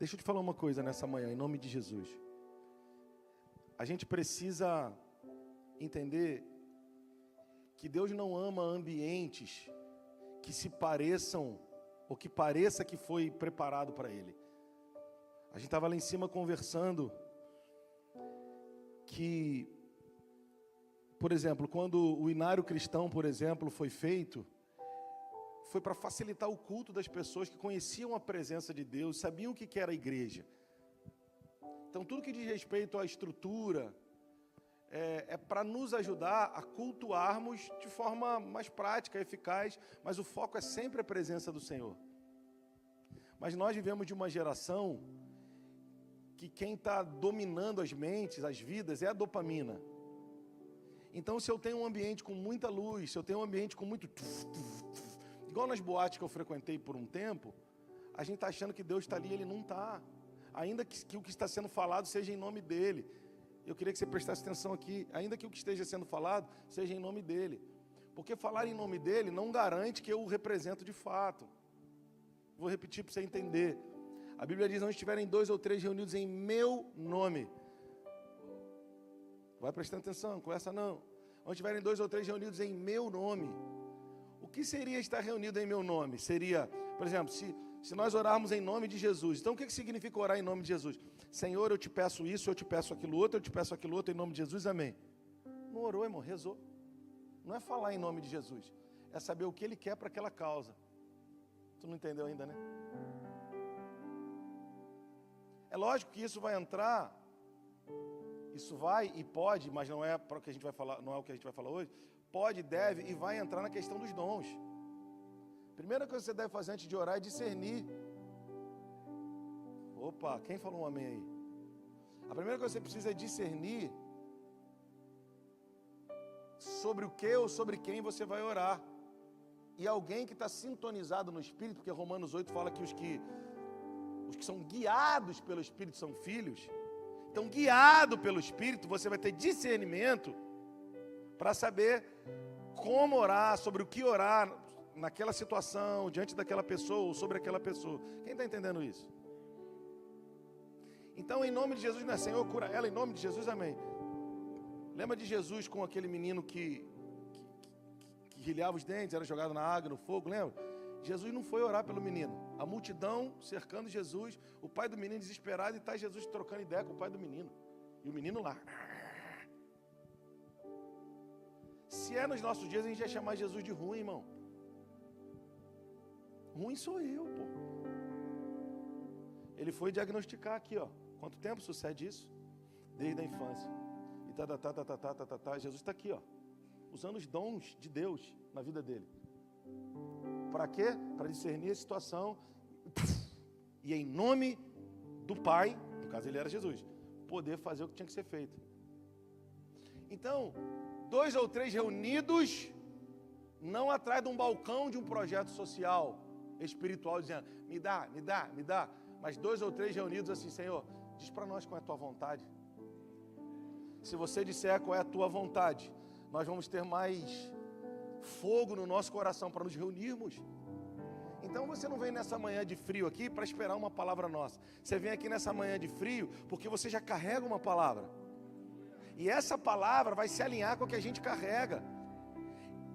Deixa eu te falar uma coisa nessa manhã, em nome de Jesus. A gente precisa entender que Deus não ama ambientes que se pareçam, ou que pareça que foi preparado para Ele. A gente estava lá em cima conversando que, por exemplo, quando o inário cristão, por exemplo, foi feito, foi para facilitar o culto das pessoas que conheciam a presença de Deus, sabiam o que era a igreja. Então, tudo que diz respeito à estrutura, é para nos ajudar a cultuarmos de forma mais prática, eficaz, mas o foco é sempre a presença do Senhor. Mas nós vivemos de uma geração que quem está dominando as mentes, as vidas, é a dopamina. Então, se eu tenho um ambiente com muita luz, se eu tenho um ambiente com muito... Igual nas boates que eu frequentei por um tempo, a gente está achando que Deus está ali, Ele não está. Ainda que o que está sendo falado seja em nome dEle. Eu queria que você prestasse atenção aqui, ainda que o que esteja sendo falado seja em nome dEle. Porque falar em nome dEle não garante que eu o represento de fato. Vou repetir para você entender. A Bíblia diz, onde estiverem 2 ou 3 reunidos em meu nome. Vai prestando atenção, com essa não. Onde estiverem 2 ou 3 reunidos em meu nome. O que seria estar reunido em meu nome? Seria, por exemplo, se nós orarmos em nome de Jesus. Então, o que significa orar em nome de Jesus? Senhor, eu te peço isso, eu te peço aquilo outro, eu te peço aquilo outro, em nome de Jesus, amém. Não orou, irmão, rezou. Não é falar em nome de Jesus. É saber o que Ele quer para aquela causa. Tu não entendeu ainda, né? É lógico que isso vai entrar, isso vai e pode, mas não é para o que a gente vai falar, não é o que a gente vai falar hoje. Pode, deve e vai entrar na questão dos dons. Primeira coisa que você deve fazer antes de orar é discernir. Opa, quem falou um amém aí? A primeira coisa que você precisa é discernir sobre o que ou sobre quem você vai orar. E alguém que está sintonizado no Espírito, porque Romanos 8 fala que os que são guiados pelo Espírito são filhos. Então, guiado pelo Espírito, você vai ter discernimento para saber como orar, sobre o que orar naquela situação, diante daquela pessoa ou sobre aquela pessoa. Quem está entendendo isso? Então, em nome de Jesus, né, Senhor, cura ela, em nome de Jesus, amém. Lembra de Jesus com aquele menino que rilhava os dentes, era jogado na água, no fogo, lembra? Jesus não foi orar pelo menino. A multidão cercando Jesus, o pai do menino desesperado, e está Jesus trocando ideia com o pai do menino. E o menino lá. Se é nos nossos dias, a gente ia chamar Jesus de ruim, irmão. Ruim sou eu, pô. Ele foi diagnosticar aqui, ó. Quanto tempo sucede isso? Desde a infância. E Jesus está aqui, ó. Usando os dons de Deus na vida dele. Para quê? Para discernir a situação. E em nome do Pai, no caso ele era Jesus, poder fazer o que tinha que ser feito. Então, 2 ou 3 reunidos, não atrás de um balcão de um projeto social, espiritual, dizendo, me dá, me dá, me dá. Mas 2 ou 3 reunidos assim, Senhor, diz para nós qual é a tua vontade. Se você disser qual é a tua vontade, nós vamos ter mais fogo no nosso coração para nos reunirmos. Então você não vem nessa manhã de frio aqui para esperar uma palavra nossa. Você vem aqui nessa manhã de frio porque você já carrega uma palavra. E essa palavra vai se alinhar com o que a gente carrega.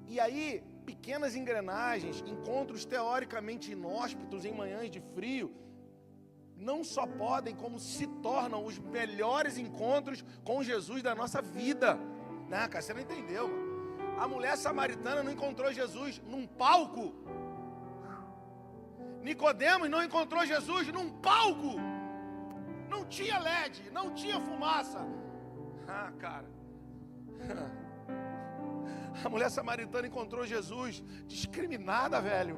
E aí, pequenas engrenagens, encontros teoricamente inóspitos em manhãs de frio, não só podem, como se tornam os melhores encontros com Jesus da nossa vida. Não, cara, você não entendeu, mano. A mulher samaritana não encontrou Jesus num palco. Nicodemos não encontrou Jesus num palco. Não tinha LED, não tinha fumaça. Ah, cara. A mulher samaritana encontrou Jesus discriminada, velho.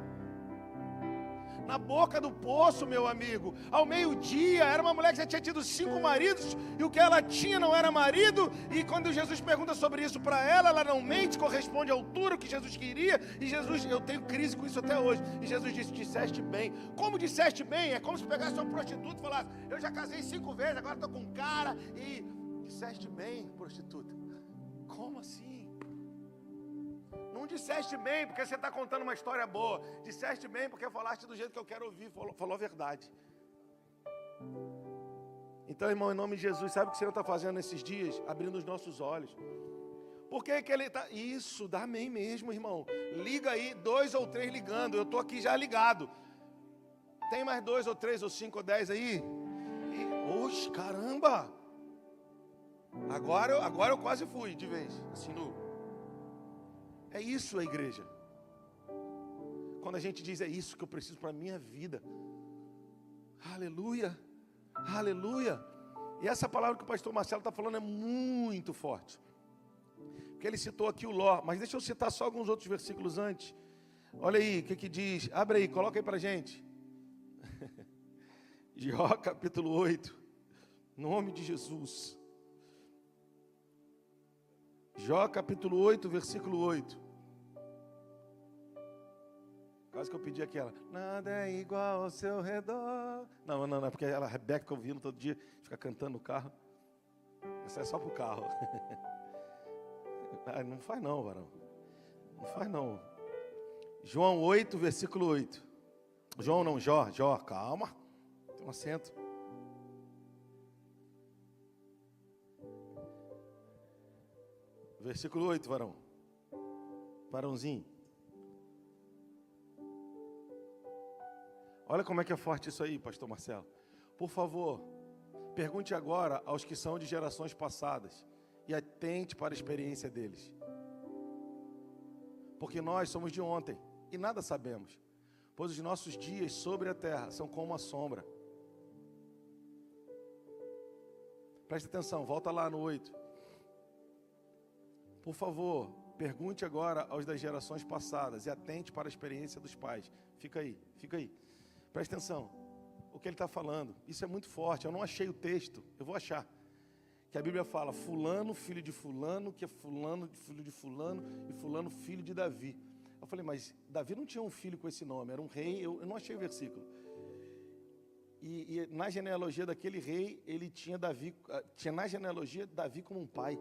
Na boca do poço, meu amigo, ao meio-dia, era uma mulher que já tinha tido 5 maridos, e o que ela tinha não era marido, e quando Jesus pergunta sobre isso para ela, ela não mente, corresponde à altura que Jesus queria, e Jesus, eu tenho crise com isso até hoje, e Jesus disse, disseste bem. Como disseste bem? É como se pegasse uma prostituta e falasse, eu já casei 5 vezes, agora estou com cara, e disseste bem, prostituta. Como assim? Não disseste bem porque você está contando uma história boa. Disseste bem porque falaste do jeito que eu quero ouvir. Falou a verdade. Então, irmão, em nome de Jesus, sabe o que o Senhor está fazendo nesses dias? Abrindo os nossos olhos. Por que que Ele está... Isso, dá amém mesmo, irmão. Liga aí, 2 ou 3 ligando. Eu estou aqui já ligado. Tem mais 2 ou 3 ou 5 ou 10 aí? Oxe, caramba! Agora eu quase fui de vez. Assim, É isso a igreja. Quando a gente diz, é isso que eu preciso para a minha vida. Aleluia. Aleluia. E essa palavra que o pastor Marcelo está falando é muito forte. Porque ele citou aqui o Ló. Mas deixa eu citar só alguns outros versículos antes. Olha aí, o que diz? Abre aí, coloca aí para a gente. Jó capítulo 8. Nome de Jesus. Jó capítulo 8, versículo 8. Quase que eu pedi aquela. Nada é igual ao seu redor. Não, é porque a Rebeca fica ouvindo todo dia, fica cantando no carro. Essa é só pro carro. Não faz não, varão. Não faz não. João 8, versículo 8. João não, Jó, calma. Tem um acento. Versículo 8, varão. Varãozinho. Olha como é que é forte isso aí, pastor Marcelo. Por favor, pergunte agora aos que são de gerações passadas e atente para a experiência deles. Porque nós somos de ontem e nada sabemos, pois os nossos dias sobre a terra são como a sombra. Preste atenção, volta lá no 8. Por favor, pergunte agora aos das gerações passadas e atente para a experiência dos pais. Fica aí. Preste atenção, o que ele está falando, isso é muito forte, eu não achei o texto, eu vou achar. Que a Bíblia fala, fulano, filho de fulano, que é fulano, filho de fulano, e fulano, filho de Davi. Eu falei, mas Davi não tinha um filho com esse nome, era um rei, eu não achei o versículo. E na genealogia daquele rei, ele tinha na genealogia Davi como um pai.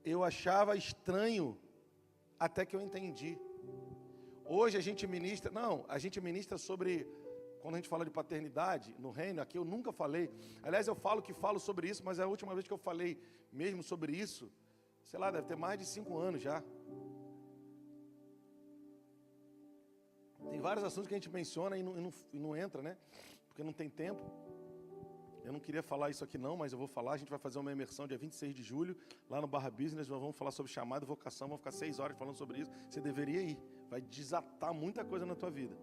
Eu achava estranho, até que eu entendi. Hoje a gente ministra sobre, quando a gente fala de paternidade no reino, aqui eu nunca falei. Aliás, eu falo sobre isso, mas a última vez que eu falei mesmo sobre isso, sei lá, deve ter mais de 5 anos já. Tem vários assuntos que a gente menciona e não entra, né? Porque não tem tempo. Eu não queria falar isso aqui não, mas eu vou falar. A gente vai fazer uma imersão dia 26 de julho, lá no Barra Business. Nós vamos falar sobre chamado e vocação. Vamos ficar 6 horas falando sobre isso. Você deveria ir. Vai desatar muita coisa na tua vida.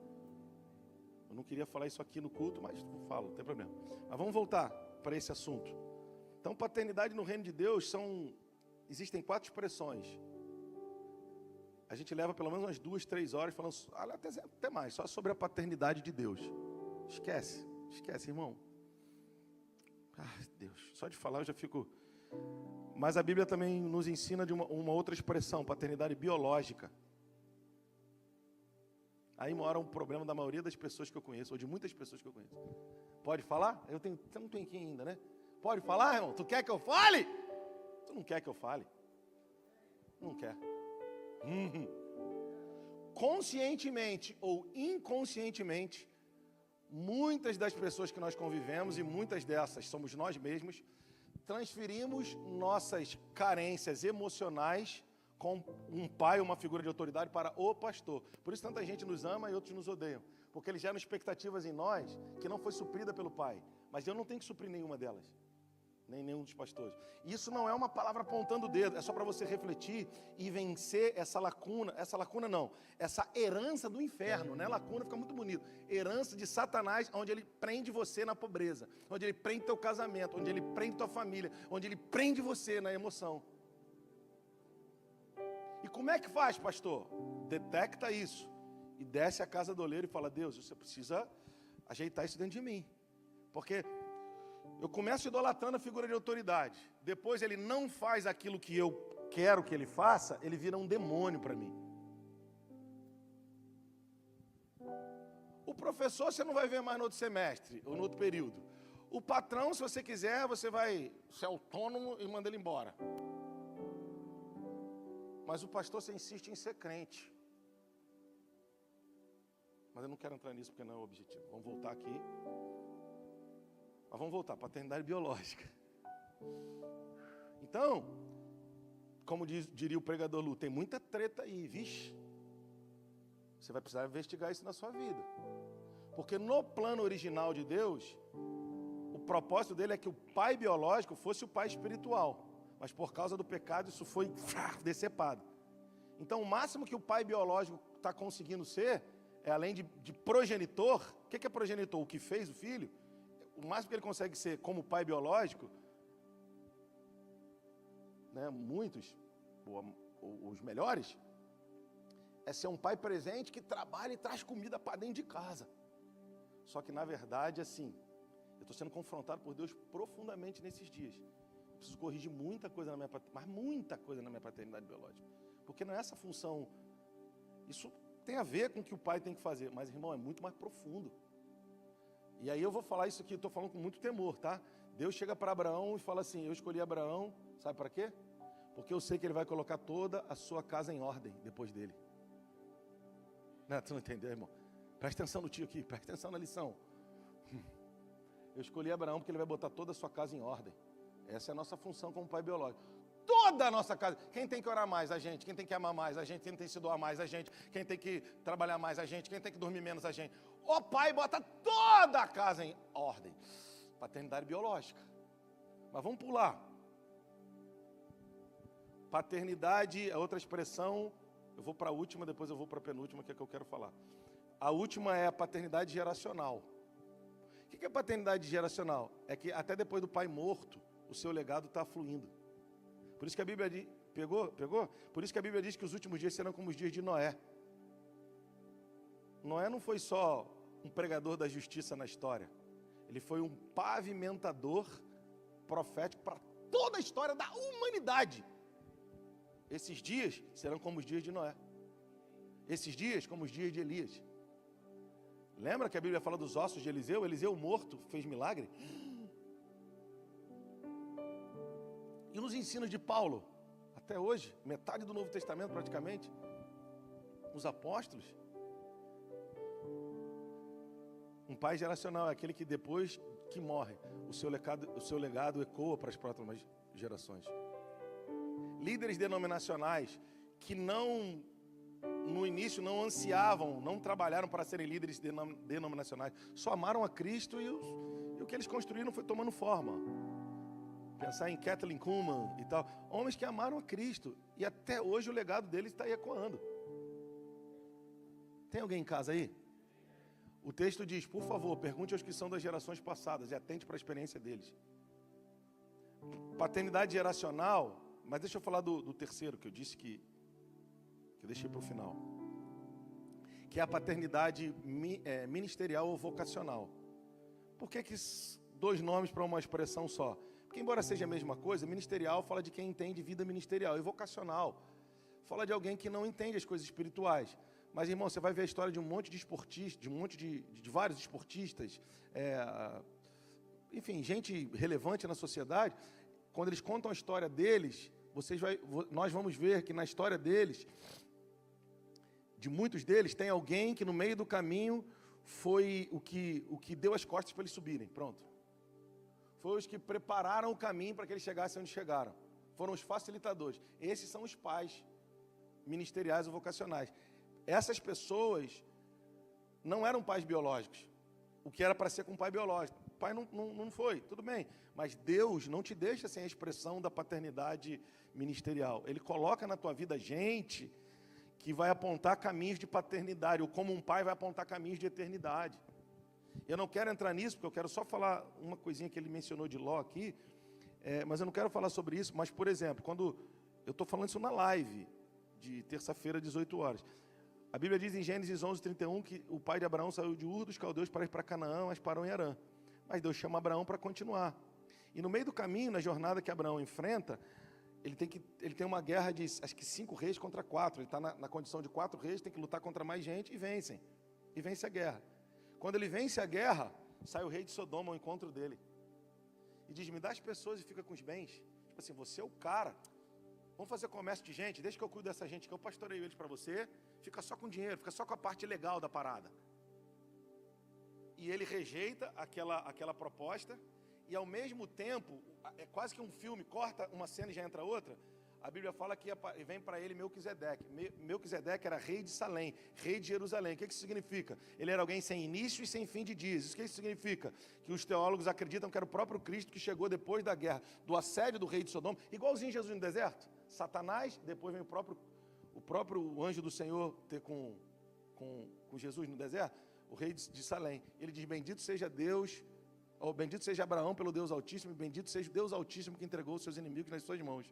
Eu não queria falar isso aqui no culto, mas eu falo, não tem problema. Mas vamos voltar para esse assunto. Então, paternidade no reino de Deus existem 4 expressões. A gente leva pelo menos umas 2, 3 horas falando, até mais, só sobre a paternidade de Deus. Esquece, irmão. Deus, só de falar eu já fico... Mas a Bíblia também nos ensina de uma outra expressão, paternidade biológica. Aí mora um problema da maioria das pessoas que eu conheço, ou de muitas pessoas que eu conheço. Pode falar? Você não tem aqui ainda, né? Pode falar, irmão? Tu quer que eu fale? Tu não quer que eu fale? Não quer. Conscientemente ou inconscientemente, muitas das pessoas que nós convivemos, e muitas dessas somos nós mesmos, transferimos nossas carências emocionais com um pai, uma figura de autoridade para o pastor. Por isso tanta gente nos ama e outros nos odeiam. Porque eles geram expectativas em nós que não foi suprida pelo pai. Mas eu não tenho que suprir nenhuma delas. Nem nenhum dos pastores. Isso não é uma palavra apontando o dedo. É só para você refletir e vencer essa lacuna. Essa lacuna não. Essa herança do inferno, né? Lacuna fica muito bonito. Herança de Satanás, onde ele prende você na pobreza. Onde ele prende teu casamento. Onde ele prende tua família. Onde ele prende você na emoção. E como é que faz, pastor? Detecta isso. E desce a casa do oleiro e fala, Deus, você precisa ajeitar isso dentro de mim. Porque eu começo idolatrando a figura de autoridade. Depois ele não faz aquilo que eu quero que ele faça, ele vira um demônio para mim. O professor você não vai ver mais no outro semestre ou no outro período. O patrão, se você quiser, você vai ser autônomo e manda ele embora. Mas o pastor, você insiste em ser crente. Mas eu não quero entrar nisso porque não é o objetivo. Vamos voltar aqui. Mas vamos voltar, paternidade biológica. Então, como diria o pregador Lu, tem muita treta aí, vixe. Você vai precisar investigar isso na sua vida. Porque no plano original de Deus, o propósito dele é que o pai biológico fosse o pai espiritual. Mas por causa do pecado, isso foi decepado. Então, o máximo que o pai biológico está conseguindo ser, é além de progenitor. O que é progenitor? O que fez o filho. O máximo que ele consegue ser como pai biológico, né, muitos, os melhores, é ser um pai presente que trabalha e traz comida para dentro de casa. Só que, na verdade, assim, eu estou sendo confrontado por Deus profundamente nesses dias. Eu preciso corrigir muita coisa na minha paternidade, mas muita coisa na minha paternidade biológica. Porque não é essa função. Isso tem a ver com o que o pai tem que fazer, mas, irmão, é muito mais profundo. E aí eu vou falar isso aqui, eu estou falando com muito temor, tá? Deus chega para Abraão e fala assim, eu escolhi Abraão, sabe para quê? Porque eu sei que ele vai colocar toda a sua casa em ordem depois dele. Não, tu não entendeu, irmão? Presta atenção no tio aqui, presta atenção na lição. Eu escolhi Abraão porque ele vai botar toda a sua casa em ordem. Essa é a nossa função como pai biológico. Toda a nossa casa. Quem tem que orar mais? A gente. Quem tem que amar mais? A gente. Quem tem que se doar mais? A gente. Quem tem que trabalhar mais? A gente. Quem tem que dormir menos? A gente. O pai bota toda a casa em ordem. Paternidade biológica. Mas vamos pular. Paternidade é outra expressão. Eu vou para a última, depois eu vou para a penúltima, que é que eu quero falar. A última é a paternidade geracional. O que é paternidade geracional? É que até depois do pai morto, o seu legado está fluindo. Por isso que a Bíblia diz... Pegou? Por isso que a Bíblia diz que os últimos dias serão como os dias de Noé. Noé não foi só um pregador da justiça na história. Ele foi um pavimentador profético para toda a história da humanidade. Esses dias serão como os dias de Noé. Esses dias como os dias de Elias. Lembra que a Bíblia fala dos ossos de Eliseu? Eliseu morto fez milagre. E nos ensinos de Paulo, até hoje, metade do Novo Testamento praticamente, os apóstolos, um pai geracional é aquele que depois que morre, o seu legado ecoa para as próximas gerações. Líderes denominacionais que no início não ansiavam, não trabalharam para serem líderes denominacionais, só amaram a Cristo e o que eles construíram foi tomando forma. Pensar em Kathleen Kuhlman e tal, homens que amaram a Cristo e até hoje o legado deles está aí ecoando. Tem alguém em casa aí? O texto diz, por favor, pergunte aos que são das gerações passadas e atente para a experiência deles. Paternidade geracional, mas deixa eu falar do terceiro, que eu disse que eu deixei para o final. Que é a paternidade ministerial ou vocacional. Por que dois nomes para uma expressão só? Porque embora seja a mesma coisa, ministerial fala de quem entende vida ministerial. E vocacional fala de alguém que não entende as coisas espirituais. Mas, irmão, você vai ver a história de um monte de esportistas, de vários esportistas, enfim, gente relevante na sociedade. Quando eles contam a história deles, nós vamos ver que na história deles, de muitos deles, tem alguém que no meio do caminho foi o que deu as costas para eles subirem, pronto. Foi os que prepararam o caminho para que eles chegassem onde chegaram. Foram os facilitadores. Esses são os pais ministeriais ou vocacionais. Essas pessoas não eram pais biológicos. O que era para ser com um pai biológico. O pai não foi, tudo bem. Mas Deus não te deixa sem a expressão da paternidade ministerial. Ele coloca na tua vida gente que vai apontar caminhos de paternidade, ou como um pai vai apontar caminhos de eternidade. Eu não quero entrar nisso, porque eu quero só falar uma coisinha que ele mencionou de Ló aqui, mas eu não quero falar sobre isso. Mas, por exemplo, quando eu estou falando isso na live de terça-feira, 18 horas. A Bíblia diz em Gênesis 11:31 que o pai de Abraão saiu de Ur dos Caldeus para ir para Canaã, mas parou em Harã. Mas Deus chama Abraão para continuar. E no meio do caminho, na jornada que Abraão enfrenta, ele tem uma guerra de, acho que 5 reis contra 4. Ele está na condição de 4 reis, tem que lutar contra mais gente e vencem. E vence a guerra. Quando ele vence a guerra, sai o rei de Sodoma ao encontro dele. E diz, me dá as pessoas e fica com os bens. Tipo assim, você é o cara. Vamos fazer comércio de gente, deixa que eu cuido dessa gente, que eu pastoreio eles para você. Fica só com dinheiro, fica só com a parte legal da parada. e ele rejeita aquela proposta, e ao mesmo tempo, é quase que um filme, corta uma cena e já entra outra. A Bíblia fala que vem para ele Melquisedeque. Melquisedeque era rei de Salém, rei de Jerusalém. O que isso significa? Ele era alguém sem início e sem fim de dias. Isso que isso significa? Que os teólogos acreditam que era o próprio Cristo que chegou depois da guerra, do assédio do rei de Sodoma, igualzinho Jesus no deserto. Satanás, depois vem o próprio anjo do Senhor ter com Jesus no deserto, o rei de Salém. Ele diz: bendito seja Deus, ou bendito seja Abraão pelo Deus Altíssimo, e bendito seja o Deus Altíssimo que entregou os seus inimigos nas suas mãos.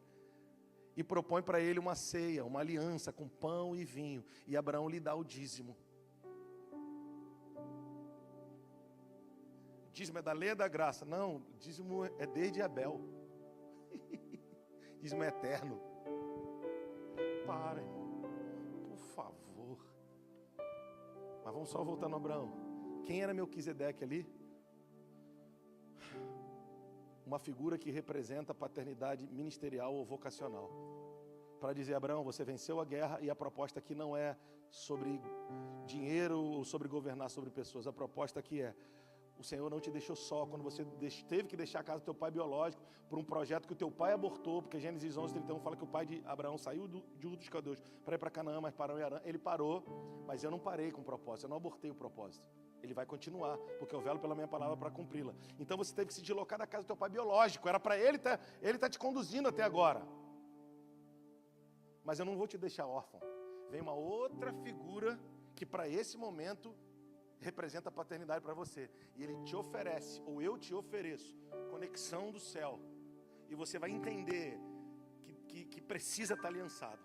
E propõe para ele uma ceia, uma aliança com pão e vinho. E Abraão lhe dá o dízimo. Dízimo é da lei ou da graça? Não, dízimo é desde Abel. Dízimo é eterno. Para, irmão. Por favor. Mas vamos só voltar no Abraão. Quem era Melquisedeque ali? Uma figura que representa a paternidade ministerial ou vocacional. Para dizer: Abraão, você venceu a guerra, e a proposta aqui não é sobre dinheiro ou sobre governar sobre pessoas. A proposta aqui é: o Senhor não te deixou só quando você teve que deixar a casa do teu pai biológico por um projeto que o teu pai abortou, porque Gênesis 11:31 fala que o pai de Abraão saiu de Ur dos Caldeus para ir para Canaã, mas parou em Harã. Ele parou, mas eu não parei com o propósito, eu não abortei o propósito. Ele vai continuar, porque eu velo pela minha palavra para cumpri-la. Então você teve que se deslocar da casa do teu pai biológico. Era para ele tá te conduzindo até agora. Mas eu não vou te deixar órfão. Vem uma outra figura que para esse momento representa a paternidade para você. E ele te oferece, ou eu te ofereço, conexão do céu. E você vai entender que precisa estar aliançado.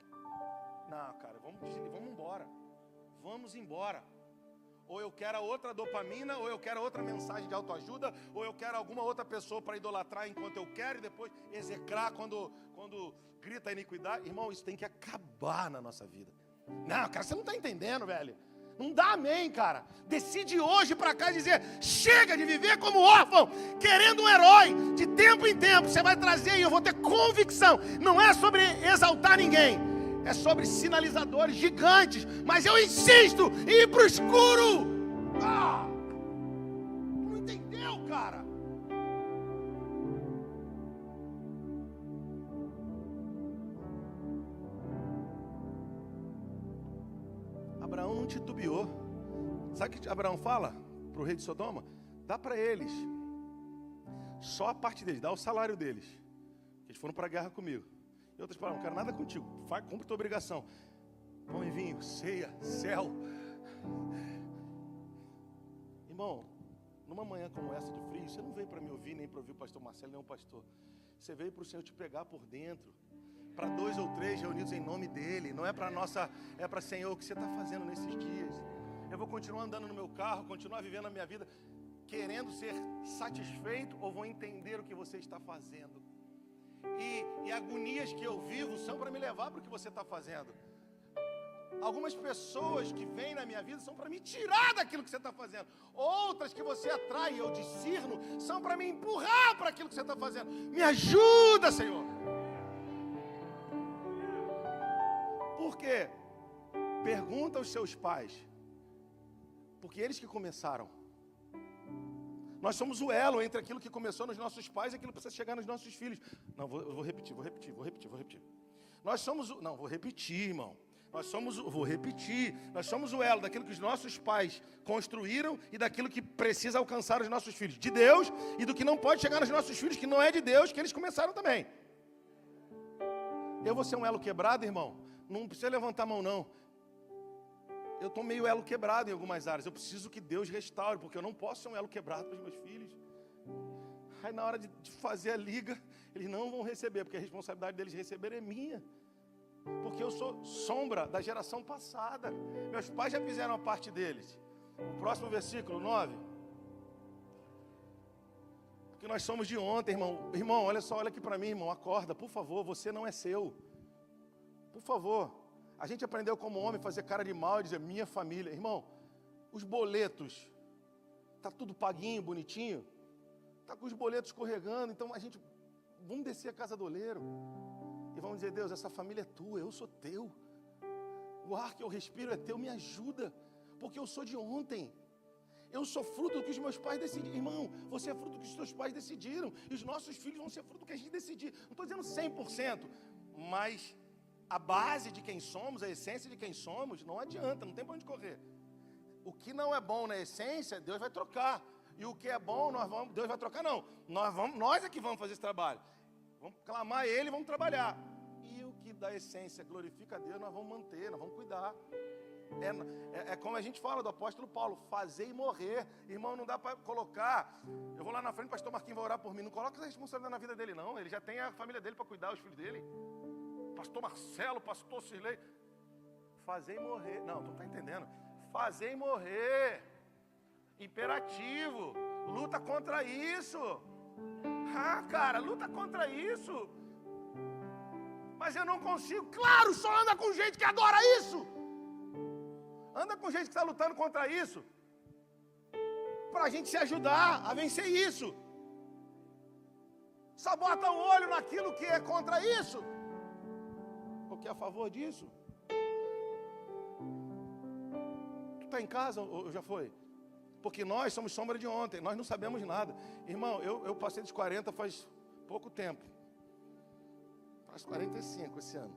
Não, cara, vamos embora. Vamos embora. Ou eu quero outra dopamina, ou eu quero outra mensagem de autoajuda, ou eu quero alguma outra pessoa para idolatrar enquanto eu quero e depois execrar quando grita a iniquidade. Irmão, isso tem que acabar na nossa vida. Não, cara, você não está entendendo, velho. Não dá amém, cara. Decide hoje para cá dizer: chega de viver como órfão, querendo um herói. De tempo em tempo você vai trazer e eu vou ter convicção. Não é sobre exaltar ninguém, é sobre sinalizadores gigantes. Mas eu insisto em ir para o escuro. Não entendeu, cara? Abraão não titubeou. Sabe o que Abraão fala para o rei de Sodoma? Dá para eles só a parte deles, dá o salário deles. Eles foram para a guerra comigo. E outras palavras: não quero nada contigo, cumpre tua obrigação. Pão e vinho, ceia, céu. Irmão, numa manhã como essa de frio, você não veio para me ouvir, nem para ouvir o pastor Marcelo, nem o pastor. Você veio para o Senhor te pegar por dentro. Para 2 ou 3 reunidos em nome dEle. Não é para nossa, é para Senhor, o que você está fazendo nesses dias. Eu vou continuar andando no meu carro, continuar vivendo a minha vida, querendo ser satisfeito, ou vou entender o que você está fazendo? E agonias que eu vivo são para me levar para o que você está fazendo. Algumas pessoas que vêm na minha vida são para me tirar daquilo que você está fazendo. Outras que você atrai, eu discerno, são para me empurrar para aquilo que você está fazendo. Me ajuda, Senhor. Por quê? Pergunta aos seus pais. Porque eles que começaram. Nós somos o elo entre aquilo que começou nos nossos pais e aquilo que precisa chegar nos nossos filhos. Não, vou repetir. Nós somos o... Não, vou repetir, irmão. Nós somos o elo daquilo que os nossos pais construíram e daquilo que precisa alcançar os nossos filhos. De Deus e do que não pode chegar nos nossos filhos, que não é de Deus, que eles começaram também. Eu vou ser um elo quebrado, irmão? Não precisa levantar a mão, não. Eu estou meio elo quebrado em algumas áreas. Eu preciso que Deus restaure, porque eu não posso ser um elo quebrado para os meus filhos. Aí na hora de fazer a liga, eles não vão receber, porque a responsabilidade deles receber é minha. Porque eu sou sombra da geração passada. Meus pais já fizeram a parte deles. O próximo versículo, 9. Porque nós somos de ontem, irmão. Irmão, olha só, olha aqui para mim, irmão. Acorda, por favor, você não é seu. Por favor. A gente aprendeu como homem fazer cara de mal e dizer minha família. Irmão, os boletos, tá tudo paguinho, bonitinho. Tá com os boletos escorregando, então vamos descer a casa do oleiro. E vamos dizer: Deus, essa família é tua, eu sou teu. O ar que eu respiro é teu, me ajuda. Porque eu sou de ontem. Eu sou fruto do que os meus pais decidiram. Irmão, você é fruto do que os seus pais decidiram. E os nossos filhos vão ser fruto do que a gente decidir. Não estou dizendo 100%, mas a base de quem somos, a essência de quem somos, não adianta, não tem para onde correr. O que não é bom na essência, Deus vai trocar. E o que é bom, Deus vai trocar, não. Nós é que vamos fazer esse trabalho. Vamos clamar a Ele e vamos trabalhar. E o que da essência glorifica a Deus, nós vamos manter, nós vamos cuidar. É como a gente fala do apóstolo Paulo, fazer e morrer. Irmão, não dá para colocar. Eu vou lá na frente, o pastor Marquinhos vai orar por mim. Não coloca essa responsabilidade na vida dele, não. Ele já tem a família dele para cuidar, os filhos dele. Pastor Marcelo, pastor Cirlei. Fazer e morrer. Não, tu não está entendendo. Fazer e morrer. Imperativo. Luta contra isso. Cara, luta contra isso. Mas eu não consigo. Claro, só anda com gente que adora isso. Anda com gente que está lutando contra isso. Para a gente se ajudar a vencer isso. Só bota o olho naquilo que é contra isso. Ou que é a favor disso. Tu está em casa ou já foi? Porque nós somos sombra de ontem, nós não sabemos nada. Irmão, eu passei dos 40 faz pouco tempo. Faz 45 esse ano.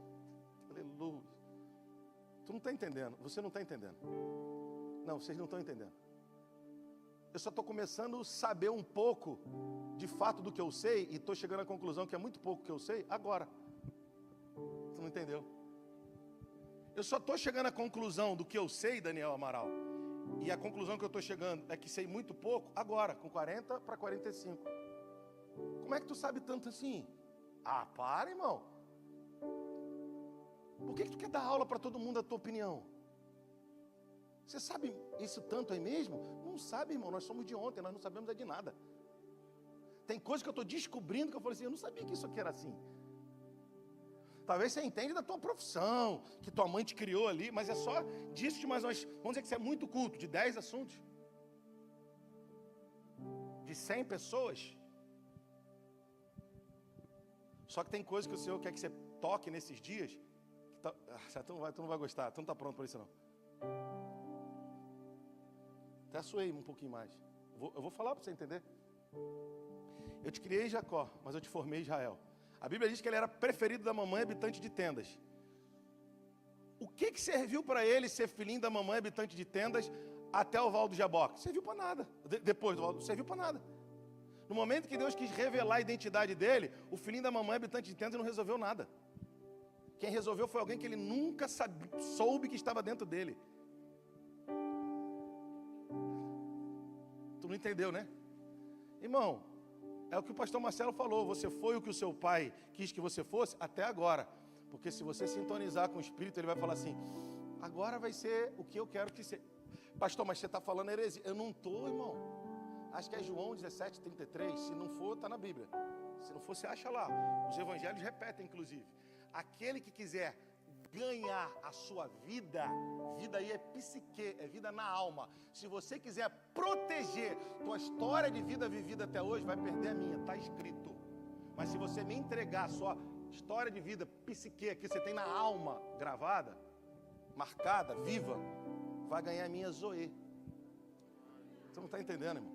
Aleluia. Tu não está entendendo, você não está entendendo. Não, vocês não estão entendendo. Eu só estou começando a saber um pouco, de fato, do que eu sei, e estou chegando à conclusão que é muito pouco que eu sei, agora. Tu não entendeu? Eu só estou chegando à conclusão do que eu sei, Daniel Amaral. E a conclusão que eu estou chegando é que sei muito pouco agora, com 40 para 45. Como é que tu sabe tanto assim? Para, irmão. Por que tu quer dar aula para todo mundo a tua opinião? Você sabe isso tanto aí mesmo? Não sabe, irmão. Nós somos de ontem, nós não sabemos de nada. Tem coisas que eu estou descobrindo que eu falei assim, eu não sabia que isso aqui era assim. Talvez você entenda da tua profissão, que tua mãe te criou ali, mas é só disso de mais nós. Vamos dizer que você é muito culto, de 10 assuntos. De 100 pessoas. Só que tem coisas que o Senhor quer que você toque nesses dias. Que tu não vai gostar, tu não está pronto para isso não. Até suei um pouquinho mais. Eu vou falar para você entender. Eu te criei em Jacó, mas eu te formei em Israel. A Bíblia diz que ele era preferido da mamãe, habitante de tendas. O que serviu para ele ser filhinho da mamãe, habitante de tendas, até o Val do Jaboque? Serviu para nada. Depois do Val, serviu para nada. No momento que Deus quis revelar a identidade dele, o filhinho da mamãe, habitante de tendas, não resolveu nada. Quem resolveu foi alguém que ele nunca soube que estava dentro dele. Tu não entendeu, né? Irmão, é o que o pastor Marcelo falou, você foi o que o seu pai quis que você fosse até agora. Porque se você sintonizar com o Espírito, ele vai falar assim, agora vai ser o que eu quero que seja. Pastor, mas você está falando heresia. Eu não estou, irmão. Acho que é João 17:33. Se não for, está na Bíblia. Se não for, você acha lá. Os evangelhos repetem, inclusive. Aquele que quiser ganhar a sua vida, vida aí é psique, é vida na alma. Se você quiser proteger tua história de vida vivida até hoje, vai perder a minha, está escrito. Mas se você me entregar a sua história de vida psique, que você tem na alma gravada, marcada, viva, vai ganhar a minha Zoe. Você não está entendendo, irmão?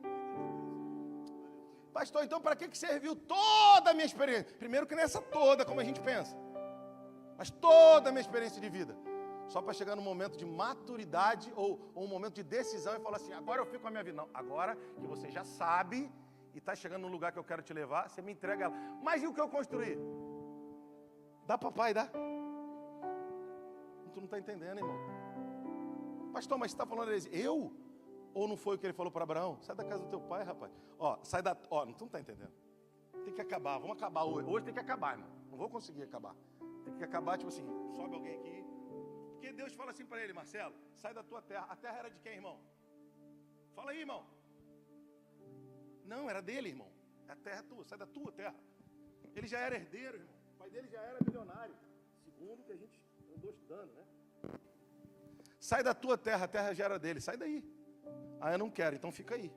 Pastor, então para que serviu toda a minha experiência? Primeiro que nessa toda, como a gente pensa. Mas toda a minha experiência de vida, só para chegar num momento de maturidade ou um momento de decisão e falar assim, agora eu fico com a minha vida. Não, agora que você já sabe e está chegando no lugar que eu quero te levar, você me entrega ela. Mas e o que eu construí? Dá papai, dá? Tu não está entendendo, irmão. Pastor, mas você está falando heresia? Eu? Ou não foi o que ele falou para Abraão? Sai da casa do teu pai, rapaz. Tu não está entendendo. Tem que acabar, vamos acabar hoje. Hoje tem que acabar, irmão. Não vou conseguir acabar. Tem que acabar, tipo assim, sobe alguém aqui. Porque Deus fala assim para ele, Marcelo, sai da tua terra. A terra era de quem, irmão? Fala aí, irmão. Não, era dele, irmão. A terra é tua, sai da tua terra. Ele já era herdeiro, irmão. O pai dele já era milionário. Segundo o que a gente andou estudando, né? Sai da tua terra, a terra já era dele. Sai daí. Eu não quero, então fica aí.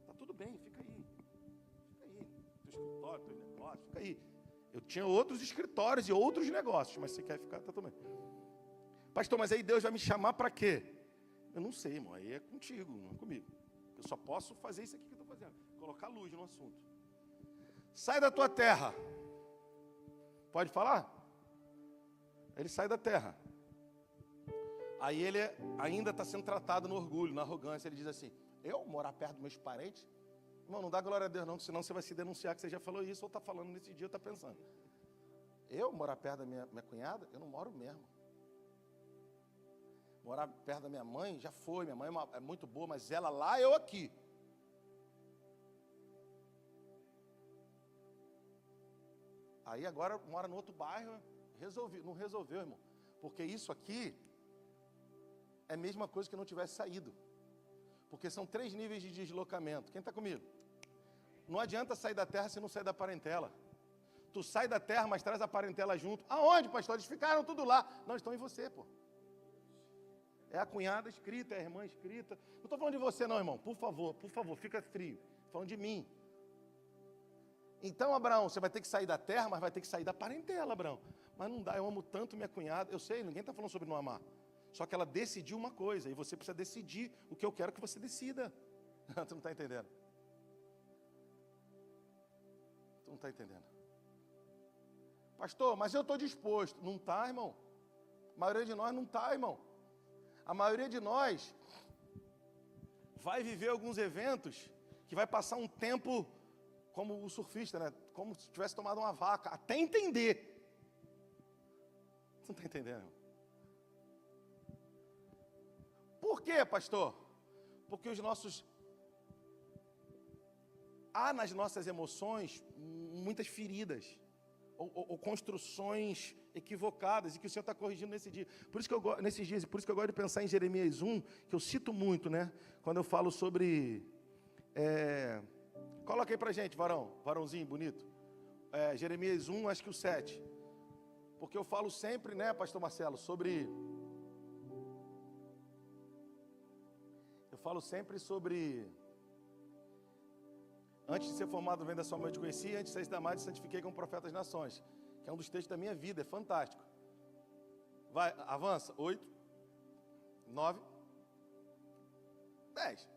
Tá tudo bem, fica aí. Fica aí. Teu escritório, teus negócios, fica aí. Eu tinha outros escritórios e outros negócios, mas se quer ficar, tá tudo bem. Pastor, mas aí Deus vai me chamar para quê? Eu não sei, irmão, aí é contigo, não é comigo. Eu só posso fazer isso aqui que eu estou fazendo, colocar luz no assunto. Sai da tua terra. Pode falar? Ele sai da terra. Aí ele ainda está sendo tratado no orgulho, na arrogância. Ele diz assim, eu morar perto dos meus parentes? Irmão, não dá glória a Deus não, senão você vai se denunciar que você já falou isso, ou está falando nesse dia, ou está pensando. Eu morar perto da minha cunhada? Eu não moro mesmo. Morar perto da minha mãe? Já foi, minha mãe é muito boa, mas ela lá, eu aqui. Aí agora mora no outro bairro, não resolveu, irmão. Porque isso aqui é a mesma coisa que não tivesse saído. Porque são 3 níveis de deslocamento. Quem está comigo? Não adianta sair da terra se não sair da parentela. Tu sai da terra, mas traz a parentela junto. Aonde, pastor? Eles ficaram tudo lá. Não, estão em você, pô. É a cunhada escrita, é a irmã escrita. Não estou falando de você não, irmão. Por favor, fica frio. Estou falando de mim. Então, Abraão, você vai ter que sair da terra, mas vai ter que sair da parentela, Abraão. Mas não dá, eu amo tanto minha cunhada. Eu sei, ninguém está falando sobre não amar. Só que ela decidiu uma coisa, e você precisa decidir o que eu quero que você decida. Tu não está entendendo? Tu não está entendendo? Pastor, mas eu estou disposto. Não está, irmão. A maioria de nós não está, irmão. A maioria de nós vai viver alguns eventos que vai passar um tempo como o surfista, né? Como se tivesse tomado uma vaca, até entender. Você não está entendendo, irmão? Por quê, pastor? Porque há nas nossas emoções muitas feridas ou construções equivocadas e que o Senhor está corrigindo nesse dia. Por isso que nesses dias, por isso que eu gosto de pensar em Jeremias 1, que eu cito muito, né? Quando eu falo sobre... Coloca aí pra gente, varãozinho bonito. Jeremias 1, acho que o 7. Porque eu falo sempre, né, pastor Marcelo, sobre... Eu falo sempre sobre... Antes de ser formado, vem da sua mãe, eu te conheci, antes de sair da madre, santifiquei como profeta das nações. Que é um dos textos da minha vida, é fantástico. Vai, avança. 8, 9, 10.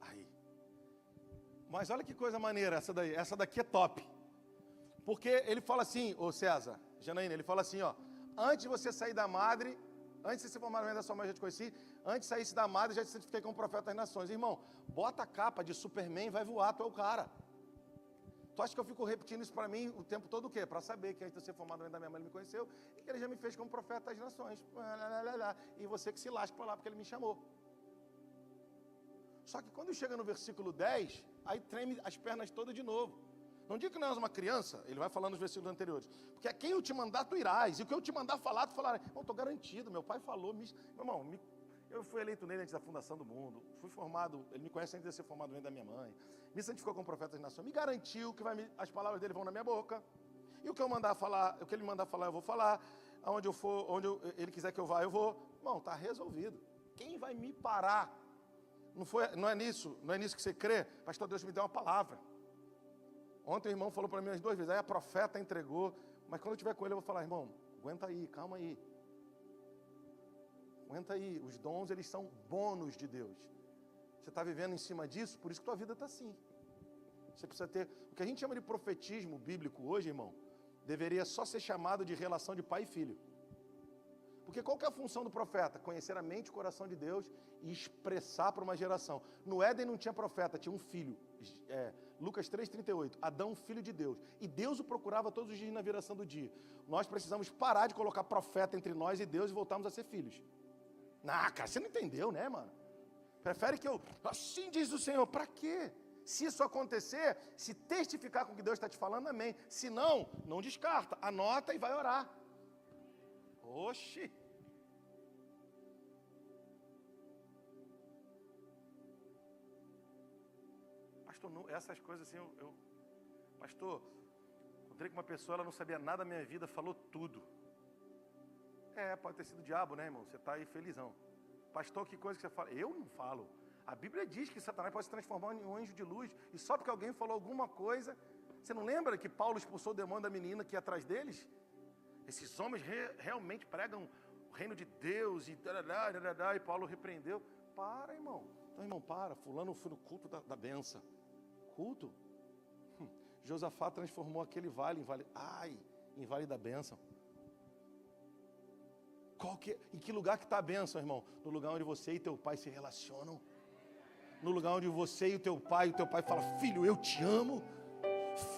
Aí. Mas olha que coisa maneira essa daí. Essa daqui é top. Porque ele fala assim, ô César, Janaína, ele fala assim, ó. Antes de você sair da madre... Antes de ser formado da sua mãe, eu já te conheci. Antes de sair da madre, já te certifiquei como profeta das nações. Irmão, bota a capa de Superman e vai voar, tu é o cara. Tu acha que eu fico repetindo isso para mim o tempo todo o quê? Para saber que antes de ser formado da minha mãe, ele me conheceu e que ele já me fez como profeta das nações. E você que se lasca para lá, porque ele me chamou. Só que quando chega no versículo 10, aí treme as pernas todas de novo. Não diga que não és uma criança, ele vai falando nos versículos anteriores. Porque a quem eu te mandar, tu irás. E o que eu te mandar falar, tu falarás. Irmão, estou garantido, meu pai falou. Meu irmão, eu fui eleito nele antes da fundação do mundo. Fui formado, ele me conhece antes de ser formado dentro da minha mãe. Me santificou como profeta das nações. Me garantiu que as palavras dele vão na minha boca. E o que eu mandar falar, o que ele mandar falar, eu vou falar. Aonde eu for, ele quiser que eu vá, eu vou. Irmão, está resolvido. Quem vai me parar? Não é nisso que você crê? Pastor, Deus me deu uma palavra. Ontem o irmão falou para mim umas 2 vezes, aí a profeta entregou, mas quando eu estiver com ele eu vou falar, irmão, aguenta aí, calma aí. Aguenta aí, os dons eles são bônus de Deus. Você está vivendo em cima disso, por isso que tua vida está assim. Você precisa ter, o que a gente chama de profetismo bíblico hoje, irmão, deveria só ser chamado de relação de pai e filho. Porque qual que é a função do profeta? Conhecer a mente e o coração de Deus e expressar para uma geração. No Éden não tinha profeta, tinha um filho. Lucas 3,38, Adão, filho de Deus. E Deus o procurava todos os dias na viração do dia. Nós precisamos parar de colocar profeta entre nós e Deus e voltarmos a ser filhos. Cara, você não entendeu, né, mano? Prefere que eu... Assim diz o Senhor, para quê? Se isso acontecer, se testificar com o que Deus está te falando, amém. Se não, não descarta. Anota e vai orar. Oxi. Pastor, essas coisas assim, pastor, encontrei com uma pessoa, ela não sabia nada da minha vida, falou tudo. Pode ter sido o diabo, né, irmão? Você está aí felizão. Pastor, que coisa que você fala? Eu não falo. A Bíblia diz que Satanás pode se transformar em um anjo de luz, e só porque alguém falou alguma coisa. Você não lembra que Paulo expulsou o demônio da menina que ia atrás deles? Esses homens realmente pregam o reino de Deus, e Paulo repreendeu. Para, irmão. Então, irmão, para. Fulano foi no culto da bênção. Culto? Josafá transformou aquele vale em vale da bênção. Em que lugar que está a bênção, irmão? No lugar onde você e teu pai se relacionam. No lugar onde você e o teu pai fala: filho, eu te amo.